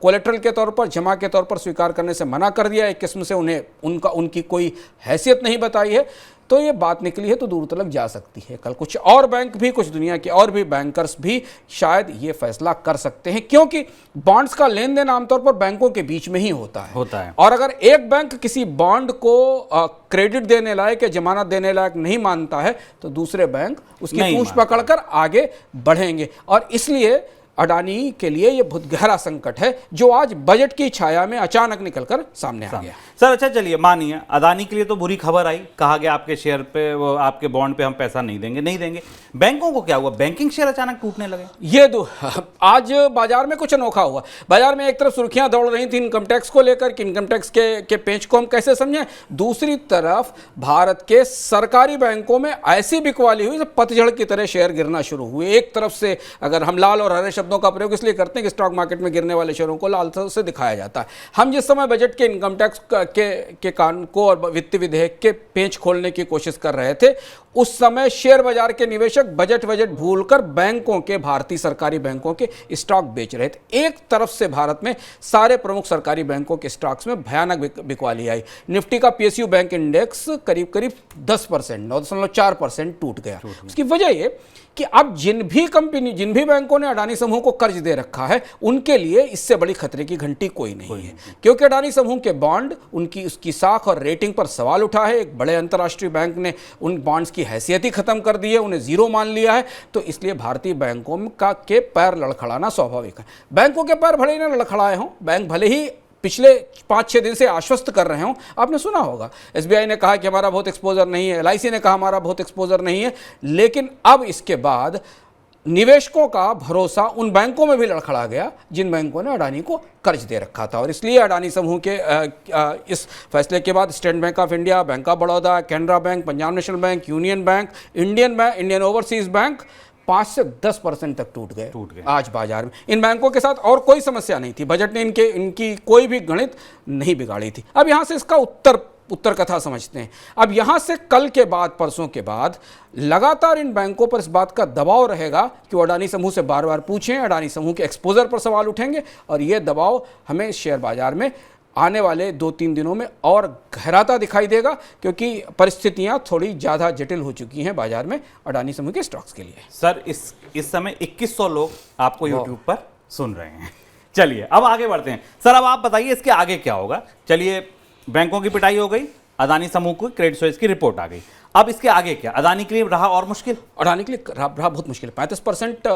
कोलेट्रल के तौर पर, जमा के तौर पर स्वीकार करने से मना कर दिया, एक किस्म से उन्हें उनकी कोई हैसियत नहीं बताई है, तो ये बात निकली है तो दूर तक जा सकती है। कल कुछ और बैंक भी, कुछ दुनिया के और भी बैंकर्स भी शायद ये फैसला कर सकते हैं, क्योंकि बॉन्ड्स का लेन देन आमतौर पर बैंकों के बीच में ही होता है। और अगर एक बैंक किसी बॉन्ड को क्रेडिट देने लायक या जमानत देने लायक नहीं मानता है तो दूसरे बैंक उसकी पूंछ पकड़कर आगे बढ़ेंगे। और इसलिए अडानी के लिए यह बहुत गहरा संकट है जो आज बजट की छाया में अचानक निकलकर सामने आ गया। सर अच्छा चलिए, मानिए अदानी के लिए तो बुरी खबर आई, कहा गया आपके शेयर पे, वो आपके बॉन्ड पे हम पैसा नहीं देंगे। बैंकों को क्या हुआ? बैंकिंग शेयर अचानक टूटने लगे। ये आज बाजार में कुछ अनोखा हुआ। बाजार में एक तरफ सुर्खियां दौड़ रही थी इनकम टैक्स को लेकर कि इनकम टैक्स के पेंच को हम कैसे समझें, दूसरी तरफ भारत के सरकारी बैंकों में ऐसी बिकवाली हुई पतझड़ की तरह शेयर गिरना शुरू हुए। एक तरफ से अगर हम लाल और हरे शब्दों का प्रयोग इसलिए करते हैं कि स्टॉक मार्केट में गिरने वाले शेयरों को लाल से दिखाया जाता है। हम जिस समय बजट के इनकम टैक्स के कानून को और वित्त विधेयक के पेंच खोलने की कोशिश कर रहे थे, उस समय शेयर बाजार के निवेशक बजट भूलकर बैंकों के, भारतीय सरकारी बैंकों के स्टॉक बेच रहे थे। एक तरफ से भारत में सारे प्रमुख सरकारी बैंकों के स्टॉक्स में भयानक बिकवाली आई। निफ्टी का पीएसयू बैंक इंडेक्स करीब 10%, 9.4% टूट गया। उसकी वजह यह कि अब जिन भी बैंकों ने अडानी समूह को कर्ज दे रखा है उनके लिए इससे बड़ी खतरे की घंटी कोई नहीं है, क्योंकि अडानी समूह के बॉन्ड, उसकी साख और रेटिंग पर सवाल उठा है। एक बड़े अंतर्राष्ट्रीय बैंक ने उन बॉन्ड्स की हैसियत ही खत्म कर दी है, उन्हें जीरो मान लिया है। तो इसलिए भारतीय बैंकों के पैर लड़खड़ाना स्वाभाविक है। बैंकों के पैर भले ही ना लड़खड़ाए हों, बैंक भले ही पिछले 5-6 दिन से आश्वस्त कर रहे हों, आपने सुना होगा एसबीआई ने कहा कि हमारा बहुत एक्सपोजर नहीं है, एलआईसी ने कहा हमारा बहुत एक्सपोजर नहीं है, लेकिन अब इसके बाद निवेशकों का भरोसा उन बैंकों में भी लड़खड़ा गया जिन बैंकों ने अडानी को कर्ज दे रखा था। और इसलिए अडानी समूह के इस फैसले के बाद state bank of India, bank of Baroda, Canara bank, Punjab national bank, union bank, Indian overseas bank 5 से 10% तक टूट गए आज बाजार में। इन बैंकों के साथ और कोई समस्या नहीं थी, बजट ने इनकी कोई भी गणित नहीं बिगाड़ी थी। अब यहां से इसका उत्तर कथा समझते हैं। अब यहां से कल के बाद, परसों के बाद लगातार इन बैंकों पर इस बात का दबाव रहेगा कि वो अडानी समूह से बार बार पूछें, अडानी समूह के एक्सपोजर पर सवाल उठेंगे और यह दबाव हमें शेयर बाजार में आने वाले 2-3 दिनों में और गहराता दिखाई देगा, क्योंकि परिस्थितियां थोड़ी ज़्यादा जटिल हो चुकी हैं बाजार में अडानी समूह के स्टॉक्स के लिए। सर इस समय 2100 लोग आपको यूट्यूब पर सुन रहे हैं। चलिए अब आगे बढ़ते हैं। सर अब आप बताइए इसके आगे क्या होगा। चलिए बैंकों की पिटाई हो गई, अदानी समूह को क्रेडिट स्विस की रिपोर्ट आ गई, अब इसके आगे क्या? अडानी के लिए रहा और मुश्किल? अडानी के लिए रहा बहुत मुश्किल। 35%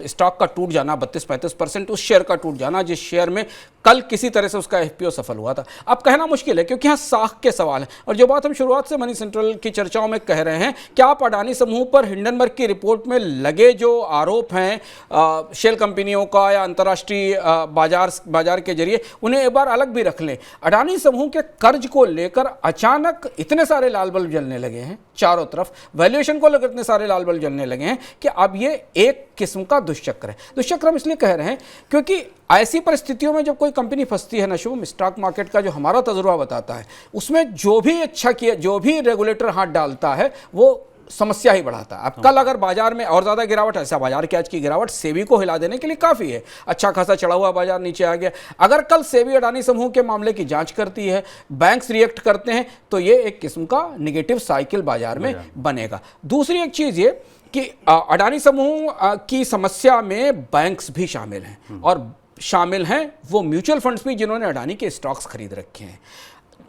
स्टॉक का टूट जाना, 32-35% उस शेयर का टूट जाना जिस शेयर में कल किसी तरह से उसका एफपीओ सफल हुआ था। अब कहना मुश्किल है क्योंकि यहाँ साख के सवाल हैं। और जो बात हम शुरुआत से मनी सेंट्रल की चर्चाओं में कह रहे हैं कि आप अडानी समूह पर हिंडनबर्ग की रिपोर्ट में लगे जो आरोप हैं शेल कंपनियों का या अंतर्राष्ट्रीय बाजार के जरिए, उन्हें एक बार अलग भी रख लें। अडानी समूह के कर्ज को लेकर अचानक इतने सारे लाल बल्ब जलने लगे हैं चारों तरफ, वैल्यूएशन को लेकर इतने सारे लाल बल्ब जलने लगे हैं कि अब ये एक किस्म का दुष्चक्र है। दुष्चक्र हम इसलिए कह रहे हैं क्योंकि ऐसी परिस्थितियों में जब कोई कंपनी फंसती है ना शुभम, स्टॉक मार्केट का जो हमारा तजुर्बा बताता है उसमें जो भी अच्छा किया, जो भी रेगुलेटर हाथ डालता है वो समस्या ही बढ़ाता है। अब कल अगर बाजार में और ज़्यादा गिरावट, ऐसा बाजार की आज की गिरावट सेबी को हिला देने के लिए काफ़ी है, अच्छा खासा चढ़ा हुआ बाजार नीचे आ गया। अगर कल सेबी अडानी समूह के मामले की जांच करती है, बैंक्स रिएक्ट करते हैं, तो ये एक किस्म का निगेटिव साइकिल बाजार में बनेगा। दूसरी एक चीज़ ये कि अडानी समूह की समस्या में बैंक्स भी शामिल हैं, और शामिल हैं वो म्यूचुअल फंड्स भी जिन्होंने अडानी के स्टॉक्स खरीद रखे हैं,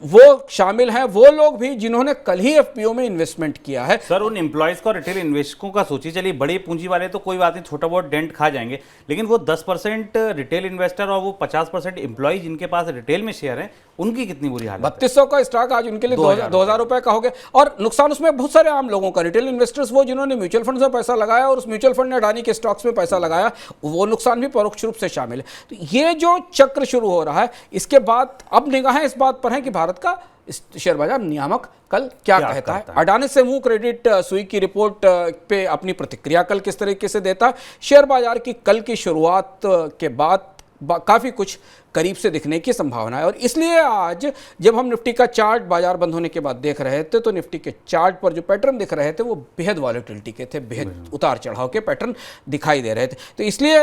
वो शामिल हैं वो लोग भी जिन्होंने कल ही एफपीओ में इन्वेस्टमेंट किया है। सर उन एम्प्लॉयज को, रिटेल इन्वेस्टकों का सोचिए, चलिए बड़े पूंजी वाले तो कोई बात नहीं, छोटा बहुत डेंट खा जाएंगे, लेकिन वो 10% रिटेल इन्वेस्टर और वो 50% एम्प्लॉय जिनके पास रिटेल में शेयर है, उनकी कितनी बुरी हालत है। 3200 का स्टॉक आज उनके लिए 2000 रुपए का हो गया। और नुकसान उसमें बहुत सारे आम लोगों का, रिटेल इन्वेस्टर्स वो जिन्होंने म्यूचुअल फंड में पैसा लगाया और उस म्यूचुअल फंड ने अडानी के स्टॉक्स में पैसा लगाया, वो नुकसान भी परोक्ष रूप से शामिल है। तो ये जो चक्र शुरू हो रहा है, इसके बाद अब निगाहें इस बात पर हैं कि भारत का शेयर बाजार नियामक कल क्या कहता है। अडानी समूह क्रेडिट सुई की रिपोर्ट पे अपनी प्रतिक्रिया कल किस तरीके से देता है। शेयर बाजार की कल की शुरुआत के बाद काफ़ी कुछ करीब से दिखने की संभावना है। और इसलिए आज जब हम निफ्टी का चार्ट बाजार बंद होने के बाद देख रहे थे तो निफ्टी के चार्ट पर जो पैटर्न दिख रहे थे वो बेहद वॉलेटिलिटी के थे, बेहद उतार चढ़ाव के पैटर्न दिखाई दे रहे थे। तो इसलिए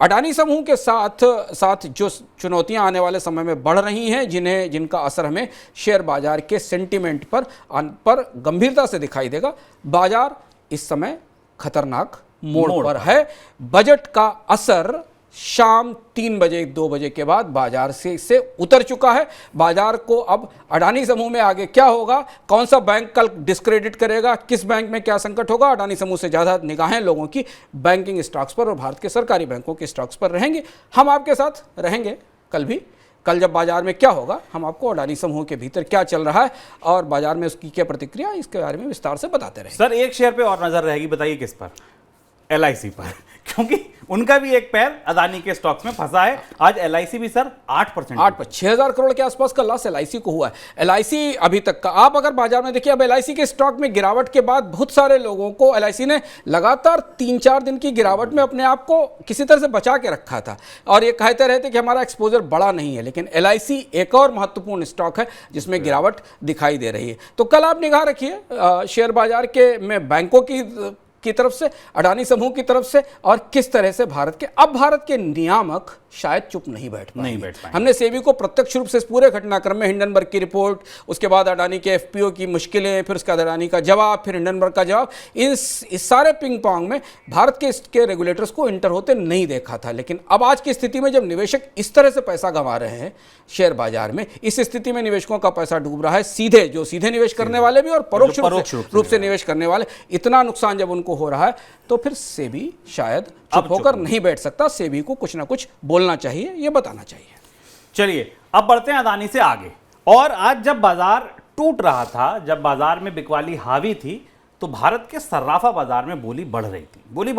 अडानी समूह के साथ साथ जो चुनौतियां आने वाले समय में बढ़ रही हैं, जिनका असर हमें शेयर बाजार के सेंटिमेंट पर गंभीरता से दिखाई देगा। बाजार इस समय खतरनाक मोड़ पर है। बजट का असर शाम 3 बजे 2 बजे के बाद बाजार से उतर चुका है। बाजार को अब अडानी समूह में आगे क्या होगा, कौन सा बैंक कल डिस्क्रेडिट करेगा, किस बैंक में क्या संकट होगा, अडानी समूह से ज़्यादा निगाहें लोगों की बैंकिंग स्टॉक्स पर और भारत के सरकारी बैंकों के स्टॉक्स पर रहेंगी। हम आपके साथ रहेंगे कल भी। कल जब बाजार में क्या होगा, हम आपको अडानी समूह के भीतर क्या चल रहा है और बाजार में उसकी क्या प्रतिक्रिया, इसके बारे में विस्तार से बताते रहेंगे। सर एक शेयर पे और नजर रहेगी, बताइए किस पर? LIC पर, क्योंकि उनका भी एक पैर अदानी के स्टॉक्स में फंसा है। आज LIC भी सर 8% 6,000 करोड़ के आसपास का लॉस LIC को हुआ है। LIC अभी तक का आप अगर बाजार में देखिए, अब LIC के स्टॉक में गिरावट के बाद बहुत सारे लोगों को LIC ने लगातार 3-4 दिन की गिरावट में अपने आप को किसी तरह से बचा के रखा था और ये कहते रहते कि हमारा एक्सपोजर बड़ा नहीं है। लेकिन LIC एक और महत्वपूर्ण स्टॉक है जिसमें गिरावट दिखाई दे रही है। तो कल आप निगाह रखिए शेयर बाजार के में बैंकों की तरफ से, अडानी समूह की तरफ से, और किस तरह से भारत के नियामक शायद चुप नहीं बैठ पाएंगे। हमने सेबी को प्रत्यक्ष रूप से इस पूरे घटनाक्रम में हिंडनबर्ग की रिपोर्ट, उसके बाद अडानी के FPO की मुश्किलें, फिर उसके बाद अडानी का जवाब, फिर हिंडनबर्ग का जवाब, इस सारे पिंग पोंग में भारत के इसके रेगुलेटर्स को इंटर होते नहीं देखा था। लेकिन अब आज की स्थिति में जब निवेशक इस तरह से पैसा गंवा रहे हैं शेयर बाजार में, इस स्थिति में निवेशकों का पैसा डूब रहा है, सीधे निवेश करने वाले भी और परोक्ष रूप से निवेश करने वाले, इतना नुकसान जब उनको हो रहा है तो फिर सेबी शायद चुप होकर नहीं बैठ सकता। सेबी को कुछ ना कुछ बोलना चाहिए, ये बताना चाहिए। चलिए अब बढ़ते हैं अदानी से आगे। और आज जब बाजार टूट रहा था, जब बाजार में बिकवाली हावी थी, तो भारत के सर्राफा बाजार में बोली बढ़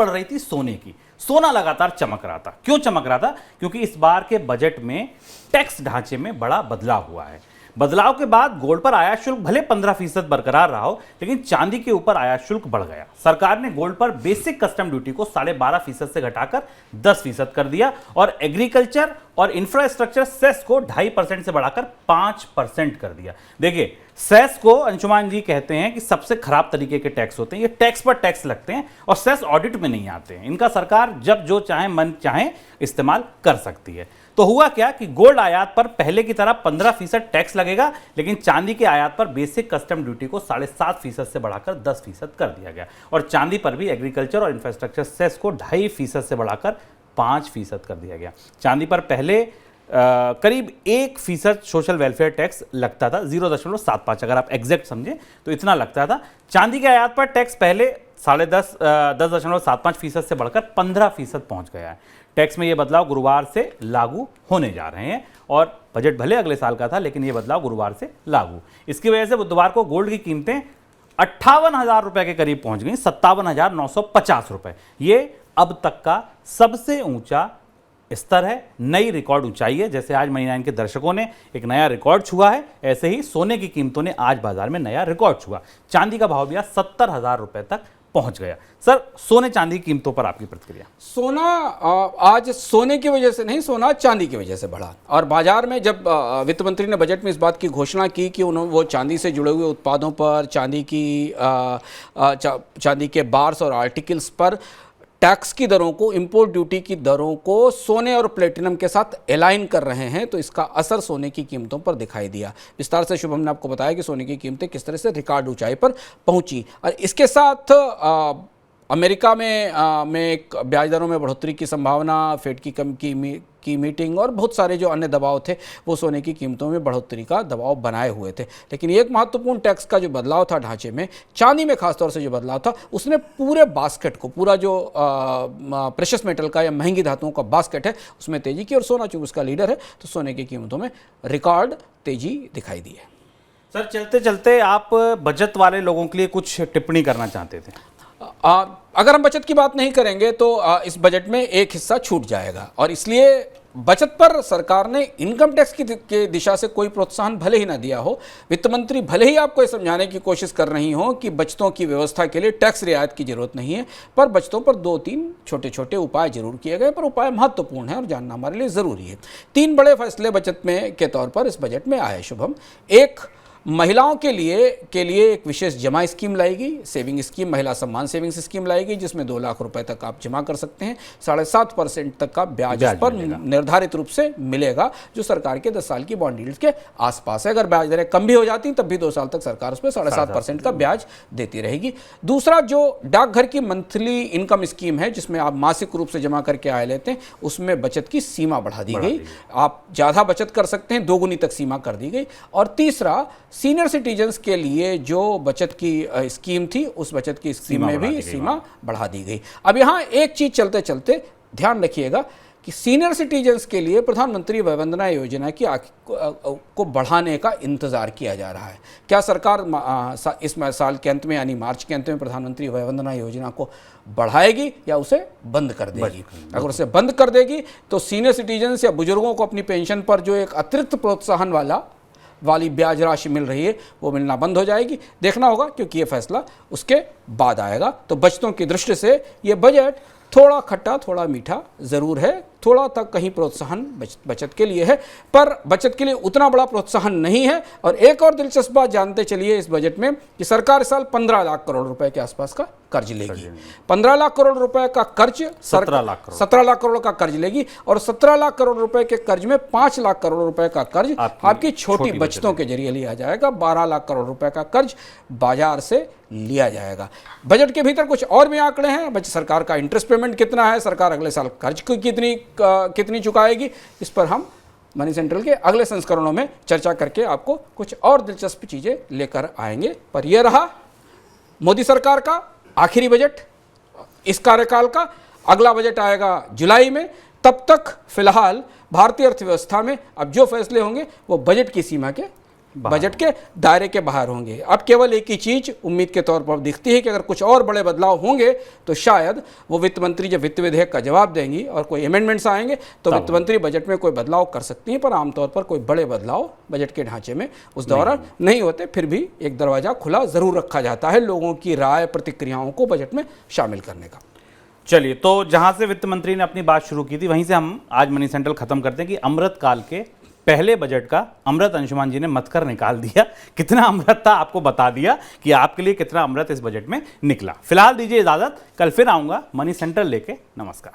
रही थी सोने की। सोना लगातार चमक रहा था। क्यों चमक रहा था? क्योंकि इस बार के बजट में टैक्स ढांचे में बड़ा बदलाव हुआ है। बदलाव के बाद गोल्ड पर आयात शुल्क भले 15% बरकरार रहा हो, लेकिन चांदी के ऊपर आयात शुल्क बढ़ गया। सरकार ने गोल्ड पर बेसिक कस्टम ड्यूटी को 12.5% से घटाकर 10% कर दिया और एग्रीकल्चर और इंफ्रास्ट्रक्चर सेस को 2.5% से बढ़ाकर 5% कर दिया। देखिए, सेस को अंशुमान जी कहते हैं कि सबसे खराब तरीके के टैक्स होते हैं। ये टैक्स पर टैक्स लगते हैं और सेस ऑडिट में नहीं आते हैं। इनका सरकार जब जो चाहे मन चाहे इस्तेमाल कर सकती है। तो हुआ क्या कि गोल्ड आयात पर पहले की तरह 15% टैक्स लगेगा, लेकिन चांदी के आयात पर बेसिक कस्टम ड्यूटी को 7.5% से बढ़ाकर 10% कर दिया गया और चांदी पर भी एग्रीकल्चर और इंफ्रास्ट्रक्चर सेस को 2.5% से बढ़ाकर 5% कर दिया गया। चांदी पर पहले करीब 1% सोशल वेलफेयर टैक्स लगता था, 0.75, अगर आप एग्जैक्ट समझें तो इतना लगता था। चांदी के आयात पर टैक्स पहले 10.75% से बढ़कर 15% पहुंच गया है। टैक्स में ये बदलाव गुरुवार से लागू होने जा रहे हैं और बजट भले अगले साल का था, लेकिन ये बदलाव गुरुवार से लागू। इसकी वजह से बुधवार को गोल्ड की कीमतें 58,000 रुपए के करीब पहुंच गई, 57,950 रुपए। ये अब तक का सबसे ऊंचा स्तर है, नई रिकॉर्ड ऊंचाई है। जैसे आज मनी 9 के दर्शकों ने एक नया रिकॉर्ड छुआ है, ऐसे ही सोने की कीमतों ने आज बाजार में नया रिकॉर्ड छुआ। चांदी का भाव भी आज 70,000 रुपए तक पहुंच गया। सर, सोने चांदी की कीमतों पर आपकी प्रतिक्रिया? सोना आज सोने की वजह से नहीं, सोना चांदी की वजह से बढ़ा। और बाजार में जब वित्त मंत्री ने बजट में इस बात की घोषणा की कि वो चांदी से जुड़े हुए उत्पादों पर, चांदी के बार्स और आर्टिकल्स पर टैक्स की दरों को, इंपोर्ट ड्यूटी की दरों को सोने और प्लेटिनम के साथ अलाइन कर रहे हैं, तो इसका असर सोने की कीमतों पर दिखाई दिया। विस्तार से शुभम ने आपको बताया कि सोने की कीमतें किस तरह से रिकॉर्ड ऊंचाई पर पहुंची। और इसके साथ अमेरिका में एक ब्याज दरों में बढ़ोतरी की संभावना, फेड की मीटिंग और बहुत सारे जो अन्य दबाव थे वो सोने की कीमतों में बढ़ोतरी का दबाव बनाए हुए थे। लेकिन एक महत्वपूर्ण टैक्स का जो बदलाव था ढांचे में, चांदी में खासतौर से जो बदलाव था, उसने पूरे बास्केट को, पूरा जो प्रेशियस मेटल का या महंगी धातुओं का बास्केट है, उसमें तेजी की। और सोना चूंकि उसका लीडर है, तो सोने की कीमतों में रिकॉर्ड तेजी दिखाई दी है। सर, चलते चलते आप बचत वाले लोगों के लिए कुछ टिप्पणी करना चाहते थे? अगर हम बचत की बात नहीं करेंगे तो इस बजट में एक हिस्सा छूट जाएगा और इसलिए बचत पर सरकार ने इनकम टैक्स के दिशा से कोई प्रोत्साहन भले ही ना दिया हो, वित्त मंत्री भले ही आपको ये समझाने की कोशिश कर रही हो कि बचतों की व्यवस्था के लिए टैक्स रियायत की जरूरत नहीं है, पर बचतों पर 2-3 छोटे छोटे उपाय जरूर किए गए, पर उपाय महत्वपूर्ण है और जानना हमारे लिए जरूरी है। 3 बड़े फैसले बचत में के तौर पर इस बजट में आए शुभम। एक, महिलाओं के लिए एक विशेष जमा स्कीम लाई गई, सेविंग स्कीम, महिला सम्मान सेविंग्स स्कीम लाई गई, जिसमें 2 लाख रुपए तक आप जमा कर सकते हैं। 7.5% तक का ब्याज पर निर्धारित रूप से मिलेगा, जो सरकार के 10 साल की बॉन्ड यील्ड के आसपास है। अगर ब्याज दरें कम भी हो जाती तब भी 2 साल तक सरकार उस पर 7.5% का ब्याज देती रहेगी। दूसरा, जो डाकघर की मंथली इनकम स्कीम है, जिसमें आप मासिक रूप से जमा करके आय लेते हैं, उसमें बचत की सीमा बढ़ा दी गई। आप ज़्यादा बचत कर सकते हैं, 2 गुनी तक सीमा कर दी गई। और तीसरा, सीनियर सिटीजन्स के लिए जो बचत की स्कीम थी, उस बचत की स्कीम में भी सीमा बढ़ा दी गई। अब यहाँ एक चीज चलते चलते ध्यान रखिएगा कि सीनियर सिटीजन्स के लिए प्रधानमंत्री वय वंदना योजना की को बढ़ाने का इंतजार किया जा रहा है। क्या सरकार इस साल के अंत में यानी मार्च के अंत में प्रधानमंत्री वय वंदना योजना को बढ़ाएगी या उसे बंद कर देगी? अगर उसे बंद कर देगी तो सीनियर सिटीजन्स या बुजुर्गों को अपनी पेंशन पर जो एक अतिरिक्त प्रोत्साहन वाली ब्याज राशि मिल रही है, वो मिलना बंद हो जाएगी। देखना होगा, क्योंकि ये फैसला उसके बाद आएगा। तो बचतों की दृष्टि से ये बजट थोड़ा खट्टा थोड़ा मीठा ज़रूर है, थोड़ा तक कहीं प्रोत्साहन बचत के लिए है, पर बचत के लिए उतना बड़ा प्रोत्साहन नहीं है। और एक और दिलचस्प बात जानते चलिए इस बजट में कि सरकार इस साल 15 लाख करोड़ रुपए के आसपास का कर्ज लेगी। 15 लाख करोड़ रुपए का कर्ज 17 लाख करोड़ का कर्ज लेगी, और 17 लाख करोड़ रुपए के कर्ज में 5 लाख करोड़ रुपए का कर्ज आपकी छोटी बचतों के जरिए लिया जाएगा। 12 लाख करोड़ रुपए का कर्ज बाजार से लिया जाएगा। बजट के भीतर कुछ और भी आंकड़े हैं। बजट सरकार का इंटरेस्ट पेमेंट कितना है, सरकार अगले साल कर्ज को कितनी चुकाएगी, इस पर हम मनी सेंट्रल के अगले संस्करणों में चर्चा करके आपको कुछ और दिलचस्प चीजें लेकर आएंगे। पर यह रहा मोदी सरकार का आखिरी बजट इस कार्यकाल का। अगला बजट आएगा जुलाई में। तब तक फिलहाल भारतीय अर्थव्यवस्था में अब जो फैसले होंगे वो बजट की सीमा के, बजट के दायरे के बाहर होंगे। अब केवल एक ही चीज उम्मीद के तौर पर दिखती है कि अगर कुछ और बड़े बदलाव होंगे तो शायद वो वित्त मंत्री जब वित्त विधेयक का जवाब देंगी और कोई अमेंडमेंट्स आएंगे तो वित्त मंत्री बजट में कोई बदलाव कर सकती हैं, पर आमतौर पर कोई बड़े बदलाव बजट के ढांचे में उस दौरान नहीं होते। फिर भी एक दरवाजा खुला जरूर रखा जाता है लोगों की राय प्रतिक्रियाओं को बजट में शामिल करने का। चलिए, तो जहां से वित्त मंत्री ने अपनी बात शुरू की थी वहीं से हम आज मनी सेंट्रल खत्म करते हैं कि अमृत काल के पहले बजट का अमृत अंशुमान जी ने मतकर निकाल दिया। कितना अमृत था आपको बता दिया कि आपके लिए कितना अमृत इस बजट में निकला। फिलहाल दीजिए इजाजत, कल फिर आऊंगा मनी सेंट्रल लेके। नमस्कार।